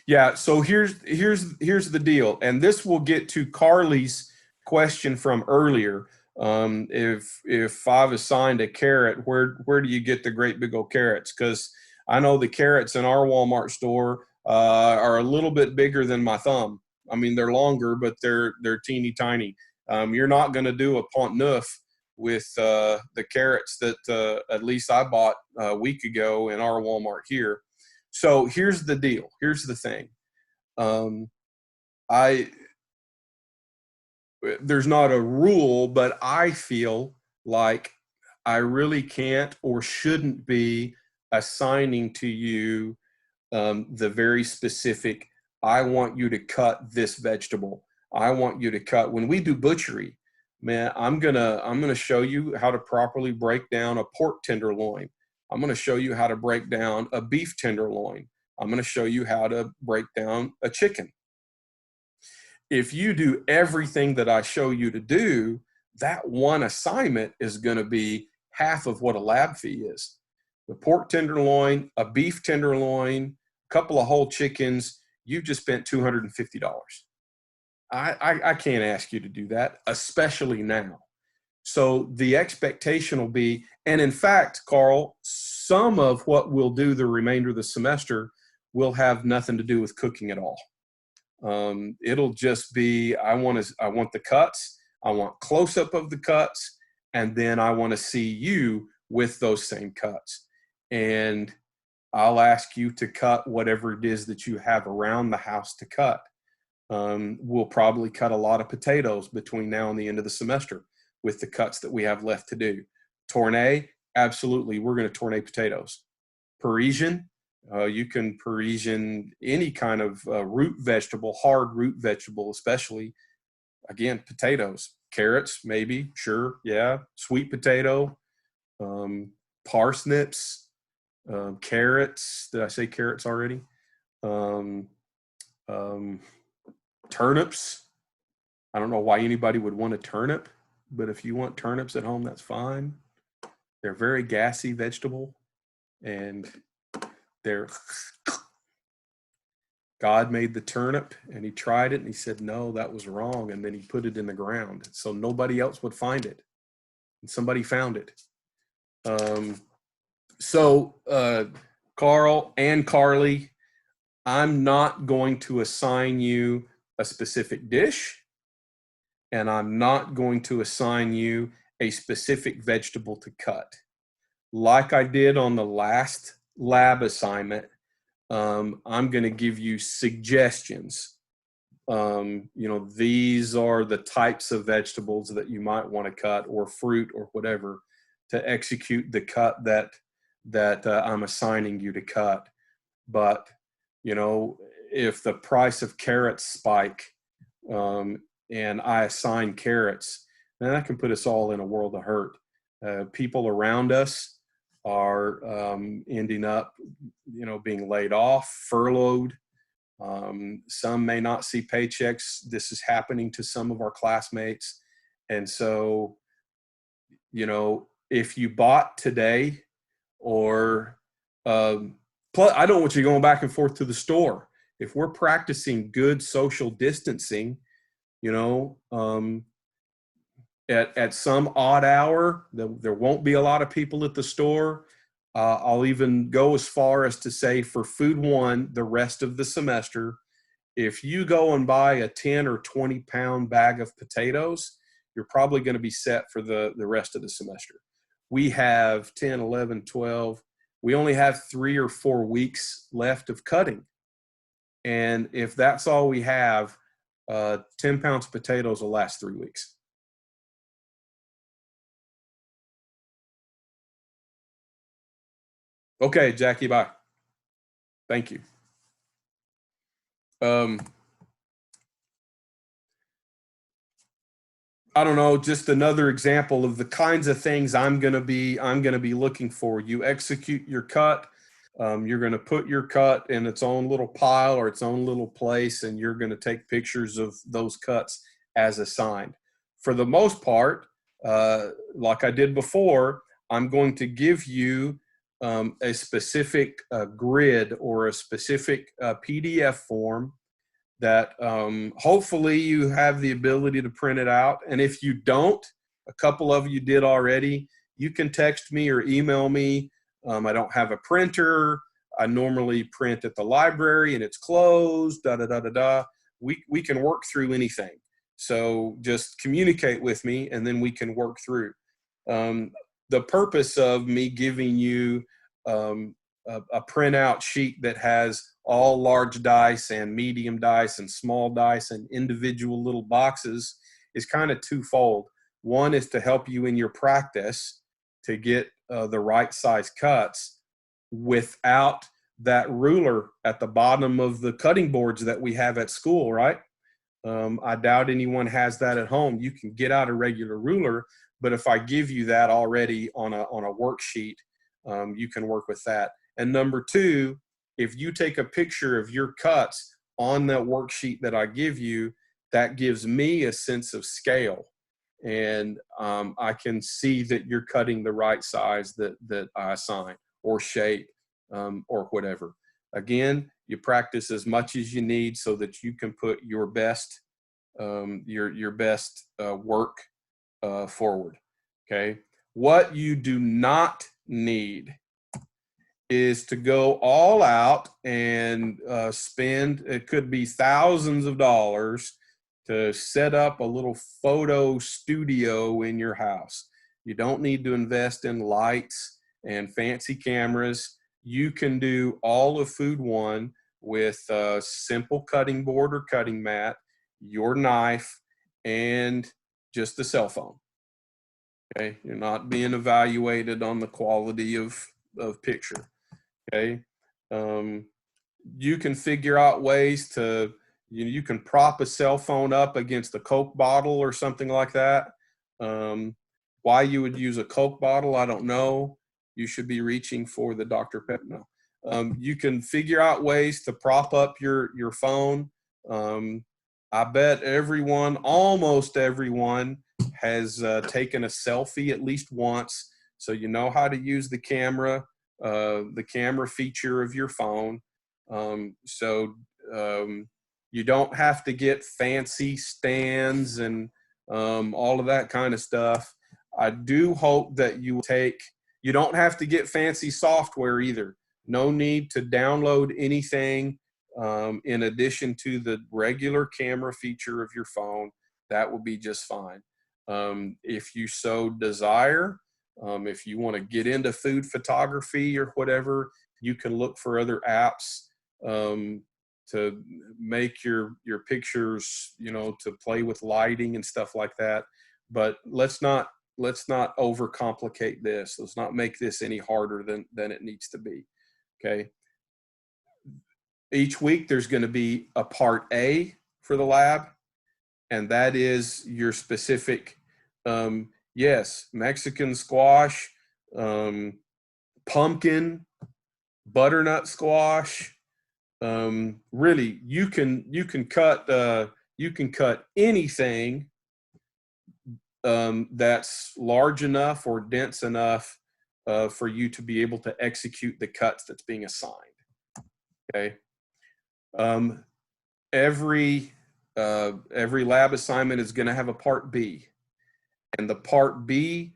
Yeah, so here's the deal, and this will get to Carly's question from earlier. If I've assigned a carrot, where do you get the great big old carrots? Because I know the carrots in our Walmart store are a little bit bigger than my thumb. I mean, they're longer, but they're teeny tiny. You're not going to do a Pont Neuf with the carrots that at least I bought a week ago in our Walmart here. So here's the deal. Here's the thing. There's not a rule, but I feel like I really can't or shouldn't be assigning to you the very specific, I want you to cut this vegetable. I want you to cut, when we do butchery, man, I'm gonna show you how to properly break down a pork tenderloin. I'm going to show you how to break down a beef tenderloin. I'm going to show you how to break down a chicken. If you do everything that I show you to do, that one assignment is going to be half of what a lab fee is. The pork tenderloin, a beef tenderloin, a couple of whole chickens, you just spent $250. I can't ask you to do that, especially now. So the expectation will be, and in fact, Carl, some of what we'll do the remainder of the semester will have nothing to do with cooking at all. It'll just be, I want the cuts, I want close-up of the cuts, and then I want to see you with those same cuts. And I'll ask you to cut whatever it is that you have around the house to cut. We'll probably cut a lot of potatoes between now and the end of the semester with the cuts that we have left to do. Tournay, absolutely, we're going to tournay potatoes. Parisian, you can Parisian any kind of root vegetable, hard root vegetable, especially, again, potatoes. Carrots, maybe, sure, yeah. Sweet potato, parsnips, carrots. Did I say carrots already? Turnips. I don't know why anybody would want a turnip, but if you want turnips at home, that's fine. They're very gassy vegetable, and God made the turnip, and he tried it, and he said, no, that was wrong, and then he put it in the ground so nobody else would find it, and somebody found it. Carl and Carly, I'm not going to assign you a specific dish, and I'm not going to assign you a specific vegetable to cut. Like I did on the last lab assignment, I'm going to give you suggestions You know, these are the types of vegetables that you might want to cut, or fruit, or whatever, to execute the cut that I'm assigning you to cut. But, you know, if the price of carrots spike, and I assign carrots, then that can put us all in a world of hurt. People around us are ending up, you know, being laid off, furloughed. Some may not see paychecks. This is happening to some of our classmates. And so, you know, if you bought today, or plus, I don't want you going back and forth to the store. If we're practicing good social distancing, you know, at some odd hour, there won't be a lot of people at the store. I'll even go as far as to say, for Food One, the rest of the semester, if you go and buy a 10 or 20 pound bag of potatoes, you're probably going to be set for the rest of the semester. We have 10, 11, 12. We only have 3 or 4 weeks left of cutting. And if that's all we have, 10 pounds of potatoes will last 3 weeks. Okay, Jackie, bye. Thank you. I don't know, just another example of the kinds of things I'm going to be looking for. You execute your cut. You're going to put your cut in its own little pile or its own little place, and you're going to take pictures of those cuts as assigned. For the most part, like I did before, I'm going to give you a specific grid or a specific PDF form that hopefully you have the ability to print it out. And if you don't, a couple of you did already, you can text me or email me. I don't have a printer. I normally print at the library and it's closed, We can work through anything. So just communicate with me and then we can work through. The purpose of me giving you a printout sheet that has all large dice and medium dice and small dice and individual little boxes is kind of twofold. One is to help you in your practice to get the right size cuts without that ruler at the bottom of the cutting boards that we have at school, right? I doubt anyone has that at home. You can get out a regular ruler, but if I give you that already on a worksheet, you can work with that. And number two, if you take a picture of your cuts on that worksheet that I give you, that gives me a sense of scale. And I can see that you're cutting the right size that I assign, or shape, or whatever. Again, you practice as much as you need so that you can put your best work forward. Okay. What you do not need is to go all out and spend, it could be thousands of dollars, to set up a little photo studio in your house. You don't need to invest in lights and fancy cameras. You can do all of Food One with a simple cutting board or cutting mat, your knife, and just a cell phone. Okay, you're not being evaluated on the quality of picture. Okay, you can figure out ways to, you can prop a cell phone up against a Coke bottle or something like that. Why you would use a Coke bottle, I don't know. You should be reaching for the Dr. Pepper. No. You can figure out ways to prop up your phone. I bet almost everyone has taken a selfie at least once, so you know how to use the camera feature of your phone. You don't have to get fancy stands and all of that kind of stuff. I do hope that you don't have to get fancy software either. No need to download anything in addition to the regular camera feature of your phone. That will be just fine. If you so desire, if you want to get into food photography or whatever, you can look for other apps to make your pictures, you know, to play with lighting and stuff like that. But let's not overcomplicate this. Let's not make this any harder than it needs to be. Okay. Each week there's going to be a part A for the lab, and that is your specific, yes, Mexican squash, pumpkin, butternut squash. Really, you can cut anything that's large enough or dense enough for you to be able to execute the cuts that's being assigned. Okay. Every lab assignment is going to have a part B, and the part B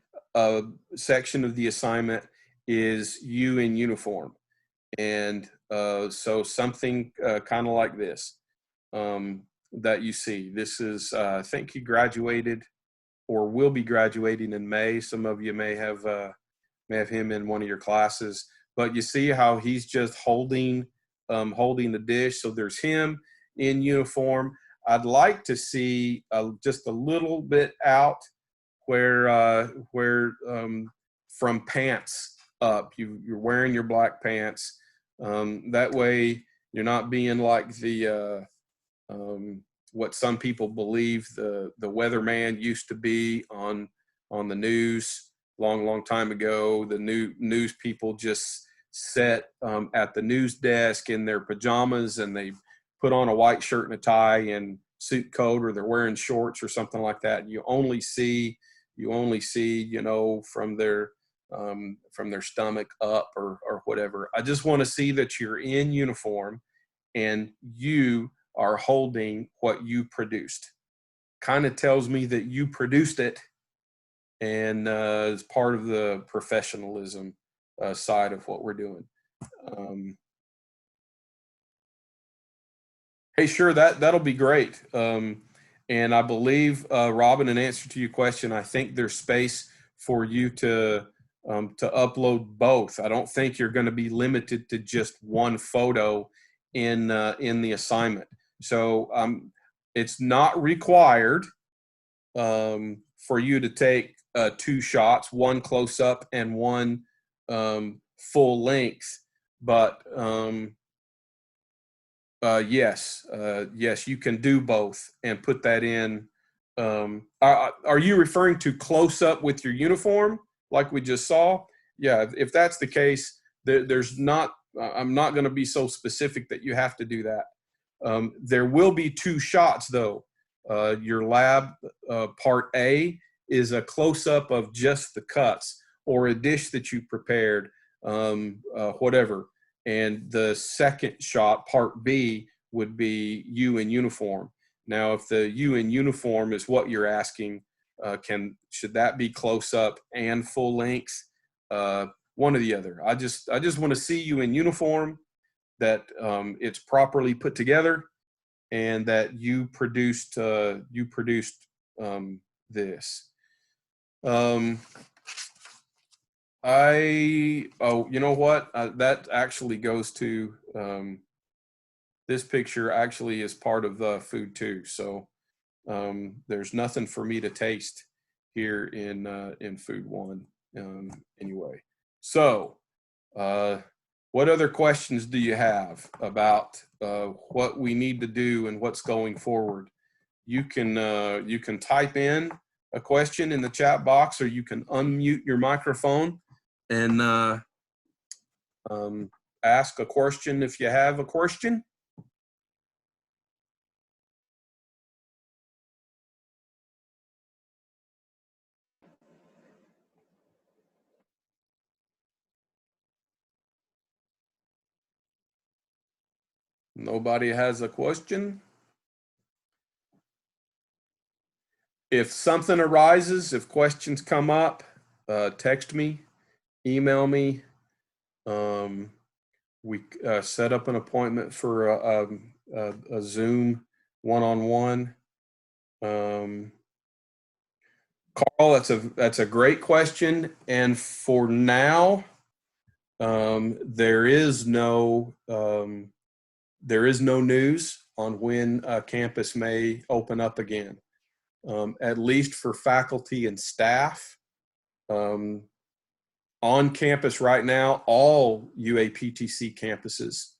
section of the assignment is you in uniform. And so something kind of like this that you see. This is, I think he graduated or will be graduating in May. Some of you may have him in one of your classes, but you see how he's just holding the dish. So there's him in uniform. I'd like to see just a little bit out where from pants up, you're wearing your black pants. That way you're not being like the what some people believe the weatherman used to be on the news long time ago. The news people just sat at the news desk in their pajamas, and they put on a white shirt and a tie and suit coat, or they're wearing shorts or something like that. You only see, you know, from their stomach up or whatever. I just want to see that you're in uniform and you are holding what you produced. Kind of tells me that you produced it, and it's part of the professionalism side of what we're doing. Hey, sure, that'll be great. And I believe, Robin, in answer to your question, I think there's space for you to upload both. I don't think you're going to be limited to just one photo in the assignment. So it's not required for you to take 2 shots, one close up and one full length. But yes, you can do both and put that in. Are you referring to close up with your uniform like we just saw? Yeah, if that's the case, there's not, I'm not going to be so specific that you have to do that. There will be 2 shots though. Your lab part A is a close-up of just the cuts or a dish that you prepared, whatever. And the second shot, part B, would be you in uniform. Now, if the you in uniform is what you're asking, should that be close-up and full length? One or the other. I just want to see you in uniform, that it's properly put together, and that you produced this. You know what? That actually goes to this picture. Actually, is part of the food too. So there's nothing for me to taste here in food 1 anyway. So. What other questions do you have about what we need to do and what's going forward? You can type in a question in the chat box, or you can unmute your microphone and ask a question if you have a question. Nobody has a question? If something arises, if questions come up, text me, email me. We set up an appointment for a Zoom one-on-one. Carl, that's a great question. And for now, there is no There is no news on when campus may open up again. At least for faculty and staff. On campus right now, all UAPTC campuses,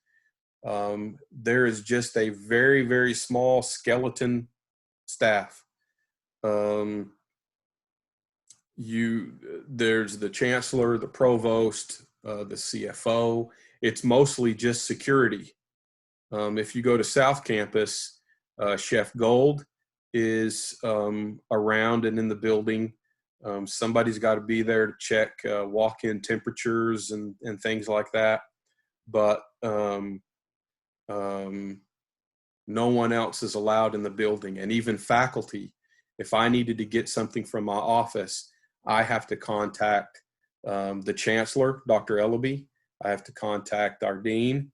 there is just a very, very small skeleton staff. There's the chancellor, the provost, the CFO. It's mostly just security. If you go to South Campus, Chef Gold is around and in the building. Somebody's got to be there to check walk-in temperatures and things like that. But no one else is allowed in the building. And even faculty, if I needed to get something from my office, I have to contact the chancellor, Dr. Ellaby. I have to contact our dean,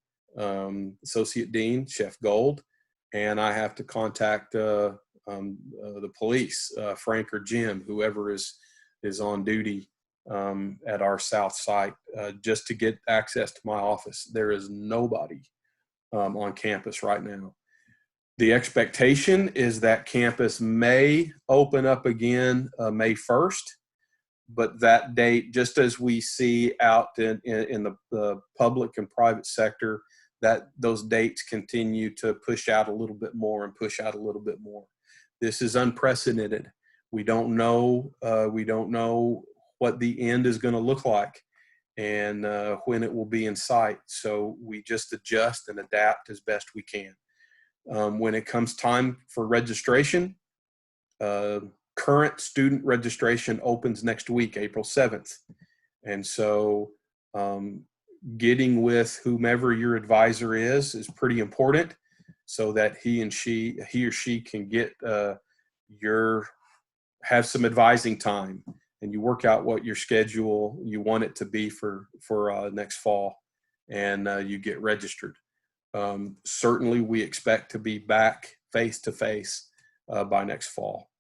associate dean, Chef Gold, and I have to contact the police, Frank or Jim, whoever is on duty at our south site, just to get access to my office. There is nobody on campus right now. The expectation is that campus may open up again May 1st, but that date, just as we see out in the public and private sector, that those dates continue to push out a little bit more and push out a little bit more. This is unprecedented. We don't know what the end is going to look like and when it will be in sight. So we just adjust and adapt as best we can. When it comes time for registration, current student registration opens next week, April 7th. And so getting with whomever your advisor is pretty important, so that he or she can get have some advising time, and you work out what your schedule you want it to be for next fall, and you get registered. Certainly we expect to be back face to face by next fall.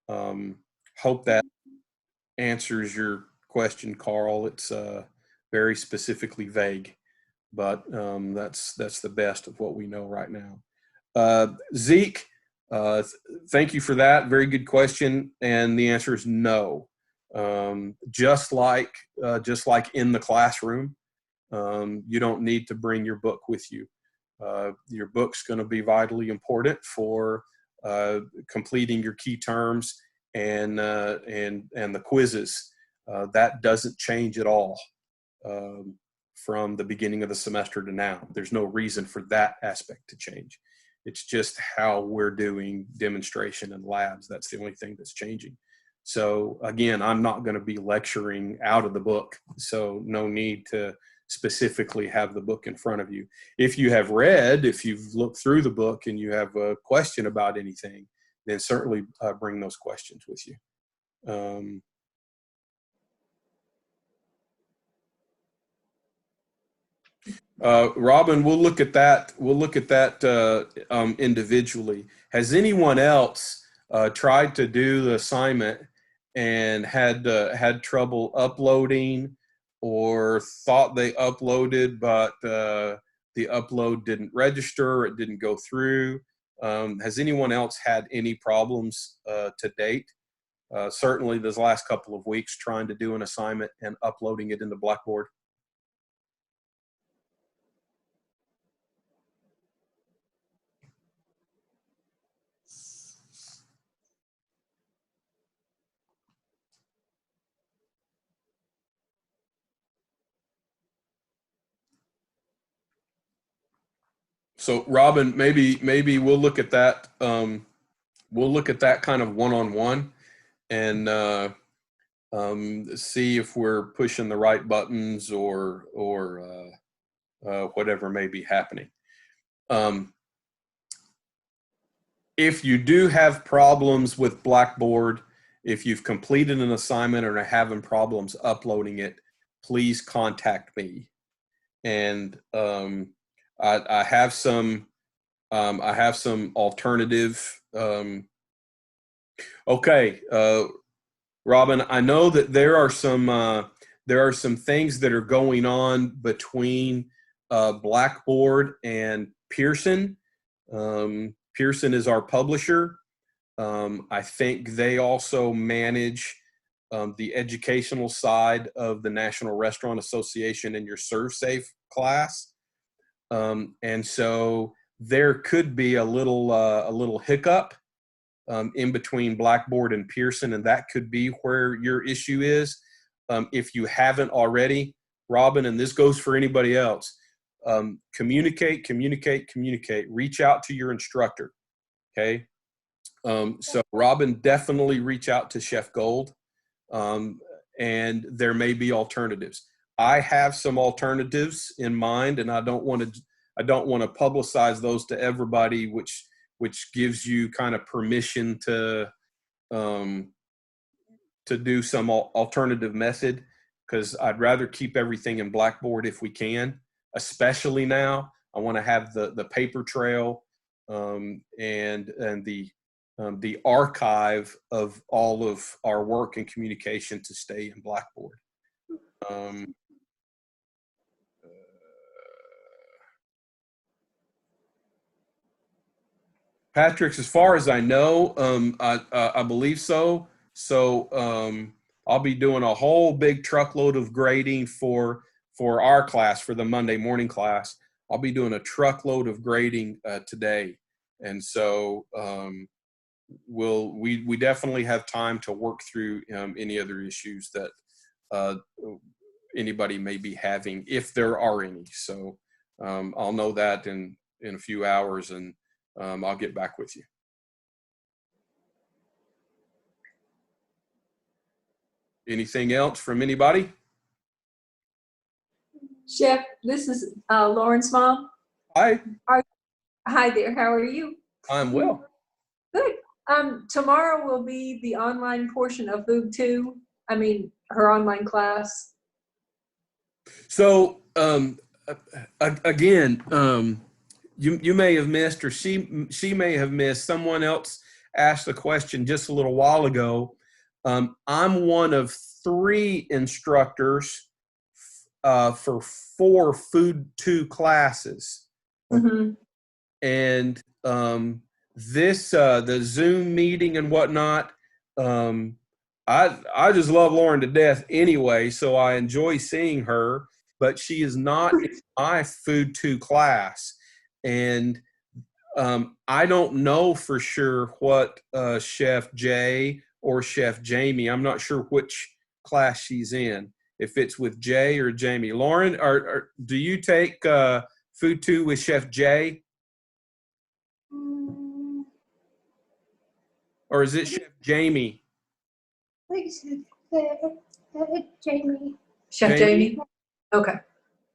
Hope that answers your question, Carl. It's very specifically vague, but that's the best of what we know right now. Zeke, thank you for that. Very good question. And the answer is no. Just like in the classroom, you don't need to bring your book with you. Your book's going to be vitally important for completing your key terms and the quizzes. That doesn't change at all from the beginning of the semester to now. There's no reason for that aspect to change. It's just how we're doing demonstration and labs. That's the only thing that's changing. So again, I'm not going to be lecturing out of the book, so no need to specifically have the book in front of you. If you have read, if you've looked through the book and you have a question about anything, then certainly bring those questions with you. Robin, we'll look at that. We'll look at that individually. Has anyone else tried to do the assignment and had trouble uploading, or thought they uploaded but the upload didn't register, it didn't go through? Has anyone else had any problems to date? Certainly this last couple of weeks trying to do an assignment and uploading it into Blackboard. So Robin, maybe we'll look at that. We'll look at that kind of one-on-one and see if we're pushing the right buttons or whatever may be happening. If you do have problems with Blackboard, if you've completed an assignment and are having problems uploading it, please contact me. And I have some alternative. Okay, Robin, I know that there are some things that are going on between Blackboard and Pearson. Pearson is our publisher. I think they also manage the educational side of the National Restaurant Association and your ServSafe class. And so there could be a little hiccup in between Blackboard and Pearson, and that could be where your issue is. If you haven't already, Robin, and this goes for anybody else, communicate. Reach out to your instructor, okay? So Robin, definitely reach out to Chef Gold, and there may be alternatives. I have some alternatives in mind, and I don't want to publicize those to everybody, which gives you kind of permission to do some alternative method, because I'd rather keep everything in Blackboard if we can, especially now. I want to have the paper trail and the archive of all of our work and communication to stay in Blackboard. Patrick's, as far as I know, I believe so. So I'll be doing a whole big truckload of grading for our class, for the Monday morning class. I'll be doing a truckload of grading today, and so we definitely have time to work through any other issues that anybody may be having, if there are any. So I'll know that in a few hours, and I'll get back with you. Anything else from anybody? Chef, this is Lauren's mom. Hi, Hi there, how are you? I'm well. Good. Tomorrow will be the online portion of Food 2. I mean, her online class. So again, you may have missed, or she may have missed, someone else asked a question just a little while ago. I'm one of 3 instructors for 4 Food 2 classes. Mm-hmm. And this the Zoom meeting and whatnot, I just love Lauren to death anyway, so I enjoy seeing her, but she is not in my Food 2 class. And I don't know for sure what Chef Jay or Chef Jamie, I'm not sure which class she's in, if it's with Jay or Jamie. Lauren, do you take Food 2 with Chef Jay? Or is it Chef Jamie? I think it's Jamie. Chef Jamie? Okay.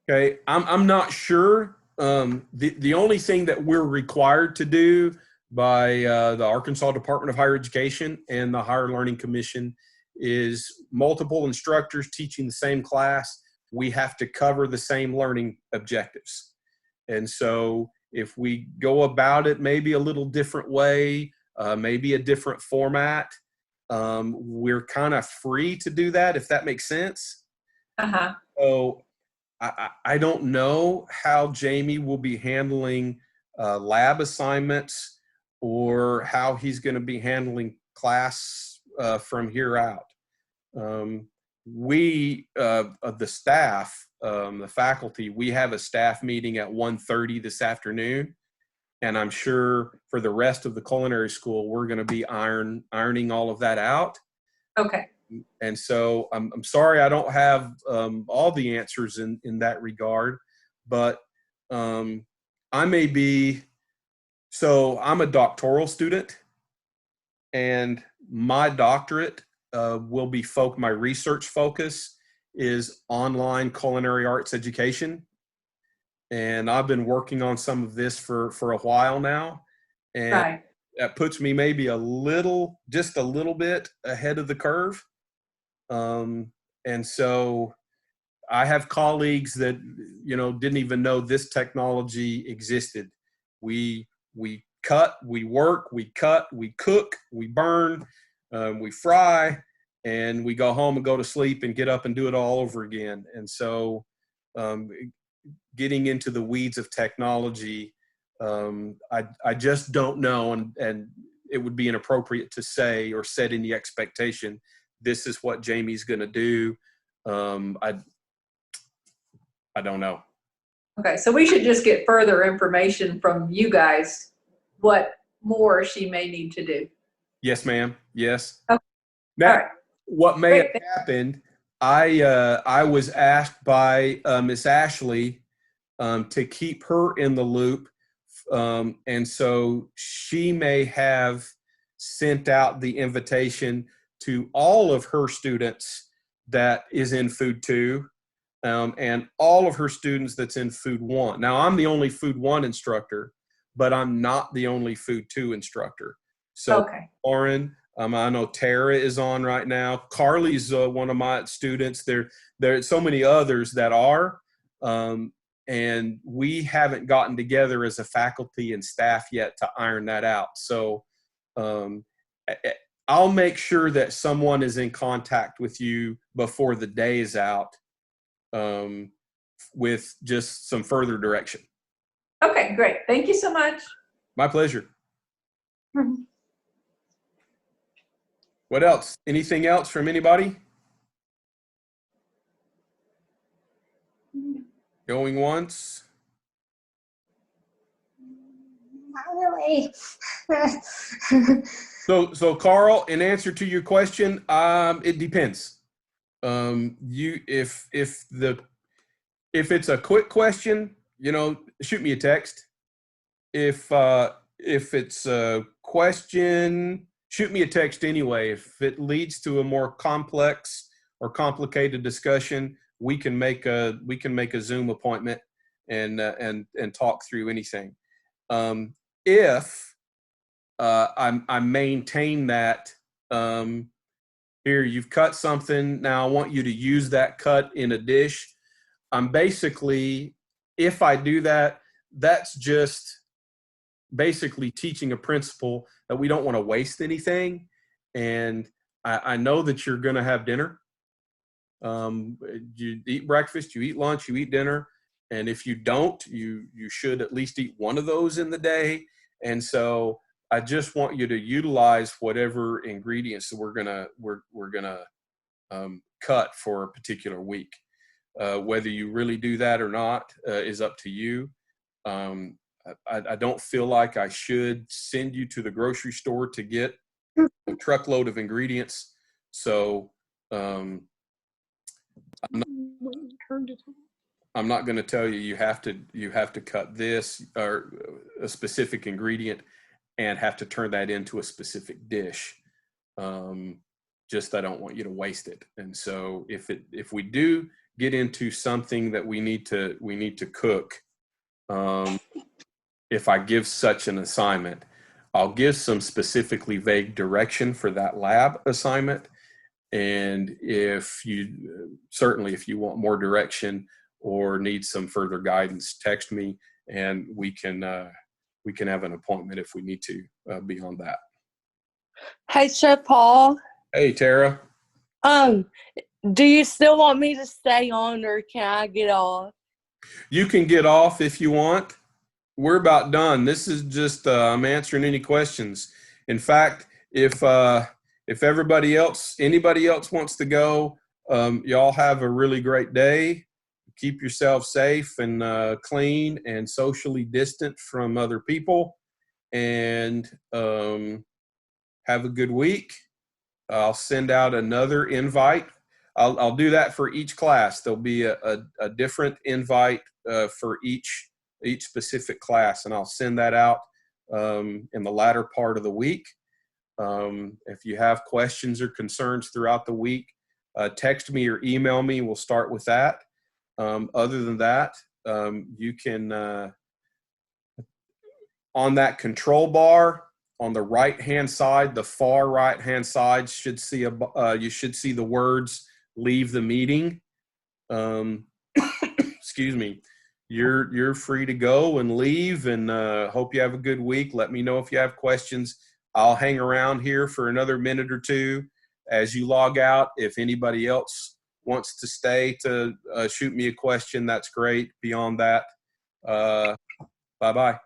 Okay, I'm not sure. The only thing that we're required to do by the Arkansas Department of Higher Education and the Higher Learning Commission is multiple instructors teaching the same class. We have to cover the same learning objectives. And so if we go about it maybe a little different way, maybe a different format, we're kind of free to do that, if that makes sense. Uh-huh. So I don't know how Jamie will be handling lab assignments, or how he's going to be handling class from here out. We, the staff, the faculty, we have a staff meeting at 1:30 this afternoon. And I'm sure for the rest of the culinary school, we're going to be ironing all of that out. Okay. And so I'm sorry I don't have all the answers in that regard, but I may be, so I'm a doctoral student, and my doctorate will be my research focus is online culinary arts education. And I've been working on some of this for a while now. And Right. that puts me maybe just a little bit ahead of the curve. And so I have colleagues that, didn't even know this technology existed. We cut, we work, we cut, we cook, we burn, we fry, and we go home and go to sleep and get up and do it all over again. And so getting into the weeds of technology I just don't know, and it would be inappropriate to say or set any expectation. This is what Jamie's going to do. I don't know. Okay, so we should just get further information from you guys, what more she may need to do. Yes, ma'am. Yes. Okay. Now, All right. what may have Great. happened, I was asked by Miss Ashley to keep her in the loop. And so she may have sent out the invitation to all of her students that is in Food 2, and all of her students that's in Food 1. Now, I'm the only Food 1 instructor, but I'm not the only Food 2 instructor. So, Okay. Lauren, I know Tara is on right now. Carly's one of my students. There are so many others that are. And we haven't gotten together as a faculty and staff yet to iron that out. So I'll make sure that someone is in contact with you before the day is out with just some further direction. Okay, great. Thank you so much. My pleasure. Mhm. What else? Anything else from anybody? Going once? Not really. So Carl, in answer to your question, it depends. If it's a quick question, shoot me a text. If it's a question, shoot me a text anyway. If it leads to a more complex or complicated discussion, we can make a Zoom appointment and talk through anything. If I maintain that here, you've cut something, now I want you to use that cut in a dish. I'm basically, if I do that, that's just basically teaching a principle that we don't want to waste anything. And I know that you're going to have dinner. You eat breakfast, you eat lunch, you eat dinner. And if you don't, you should at least eat one of those in the day. And so I just want you to utilize whatever ingredients that we're gonna cut for a particular week. Whether you really do that or not is up to you. I don't feel like I should send you to the grocery store to get a truckload of ingredients. So I'm not going to tell you you have to cut this or a specific ingredient and have to turn that into a specific dish. Just I don't want you to waste it. And so if we do get into something that we need to cook, if I give such an assignment, I'll give some specifically vague direction for that lab assignment. And if you want more direction or need some further guidance, text me and we can have an appointment if we need to beyond that. Hey, Chef Paul. Hey, Tara. Do you still want me to stay on or can I get off? You can get off if you want. We're about done. This is just I'm answering any questions. In fact, if anybody else wants to go, y'all have a really great day. Keep yourself safe and clean and socially distant from other people, and have a good week. I'll send out another invite. I'll do that for each class. There'll be a different invite for each specific class, and I'll send that out in the latter part of the week. If you have questions or concerns throughout the week, text me or email me. We'll start with that. Other than that, you can, on that control bar on the right-hand side, the far right-hand side, you should see the words "Leave the meeting." Excuse me. You're free to go and leave, and hope you have a good week. Let me know if you have questions. I'll hang around here for another minute or two as you log out. If anybody else wants to stay to shoot me a question, that's great. Beyond that, bye-bye.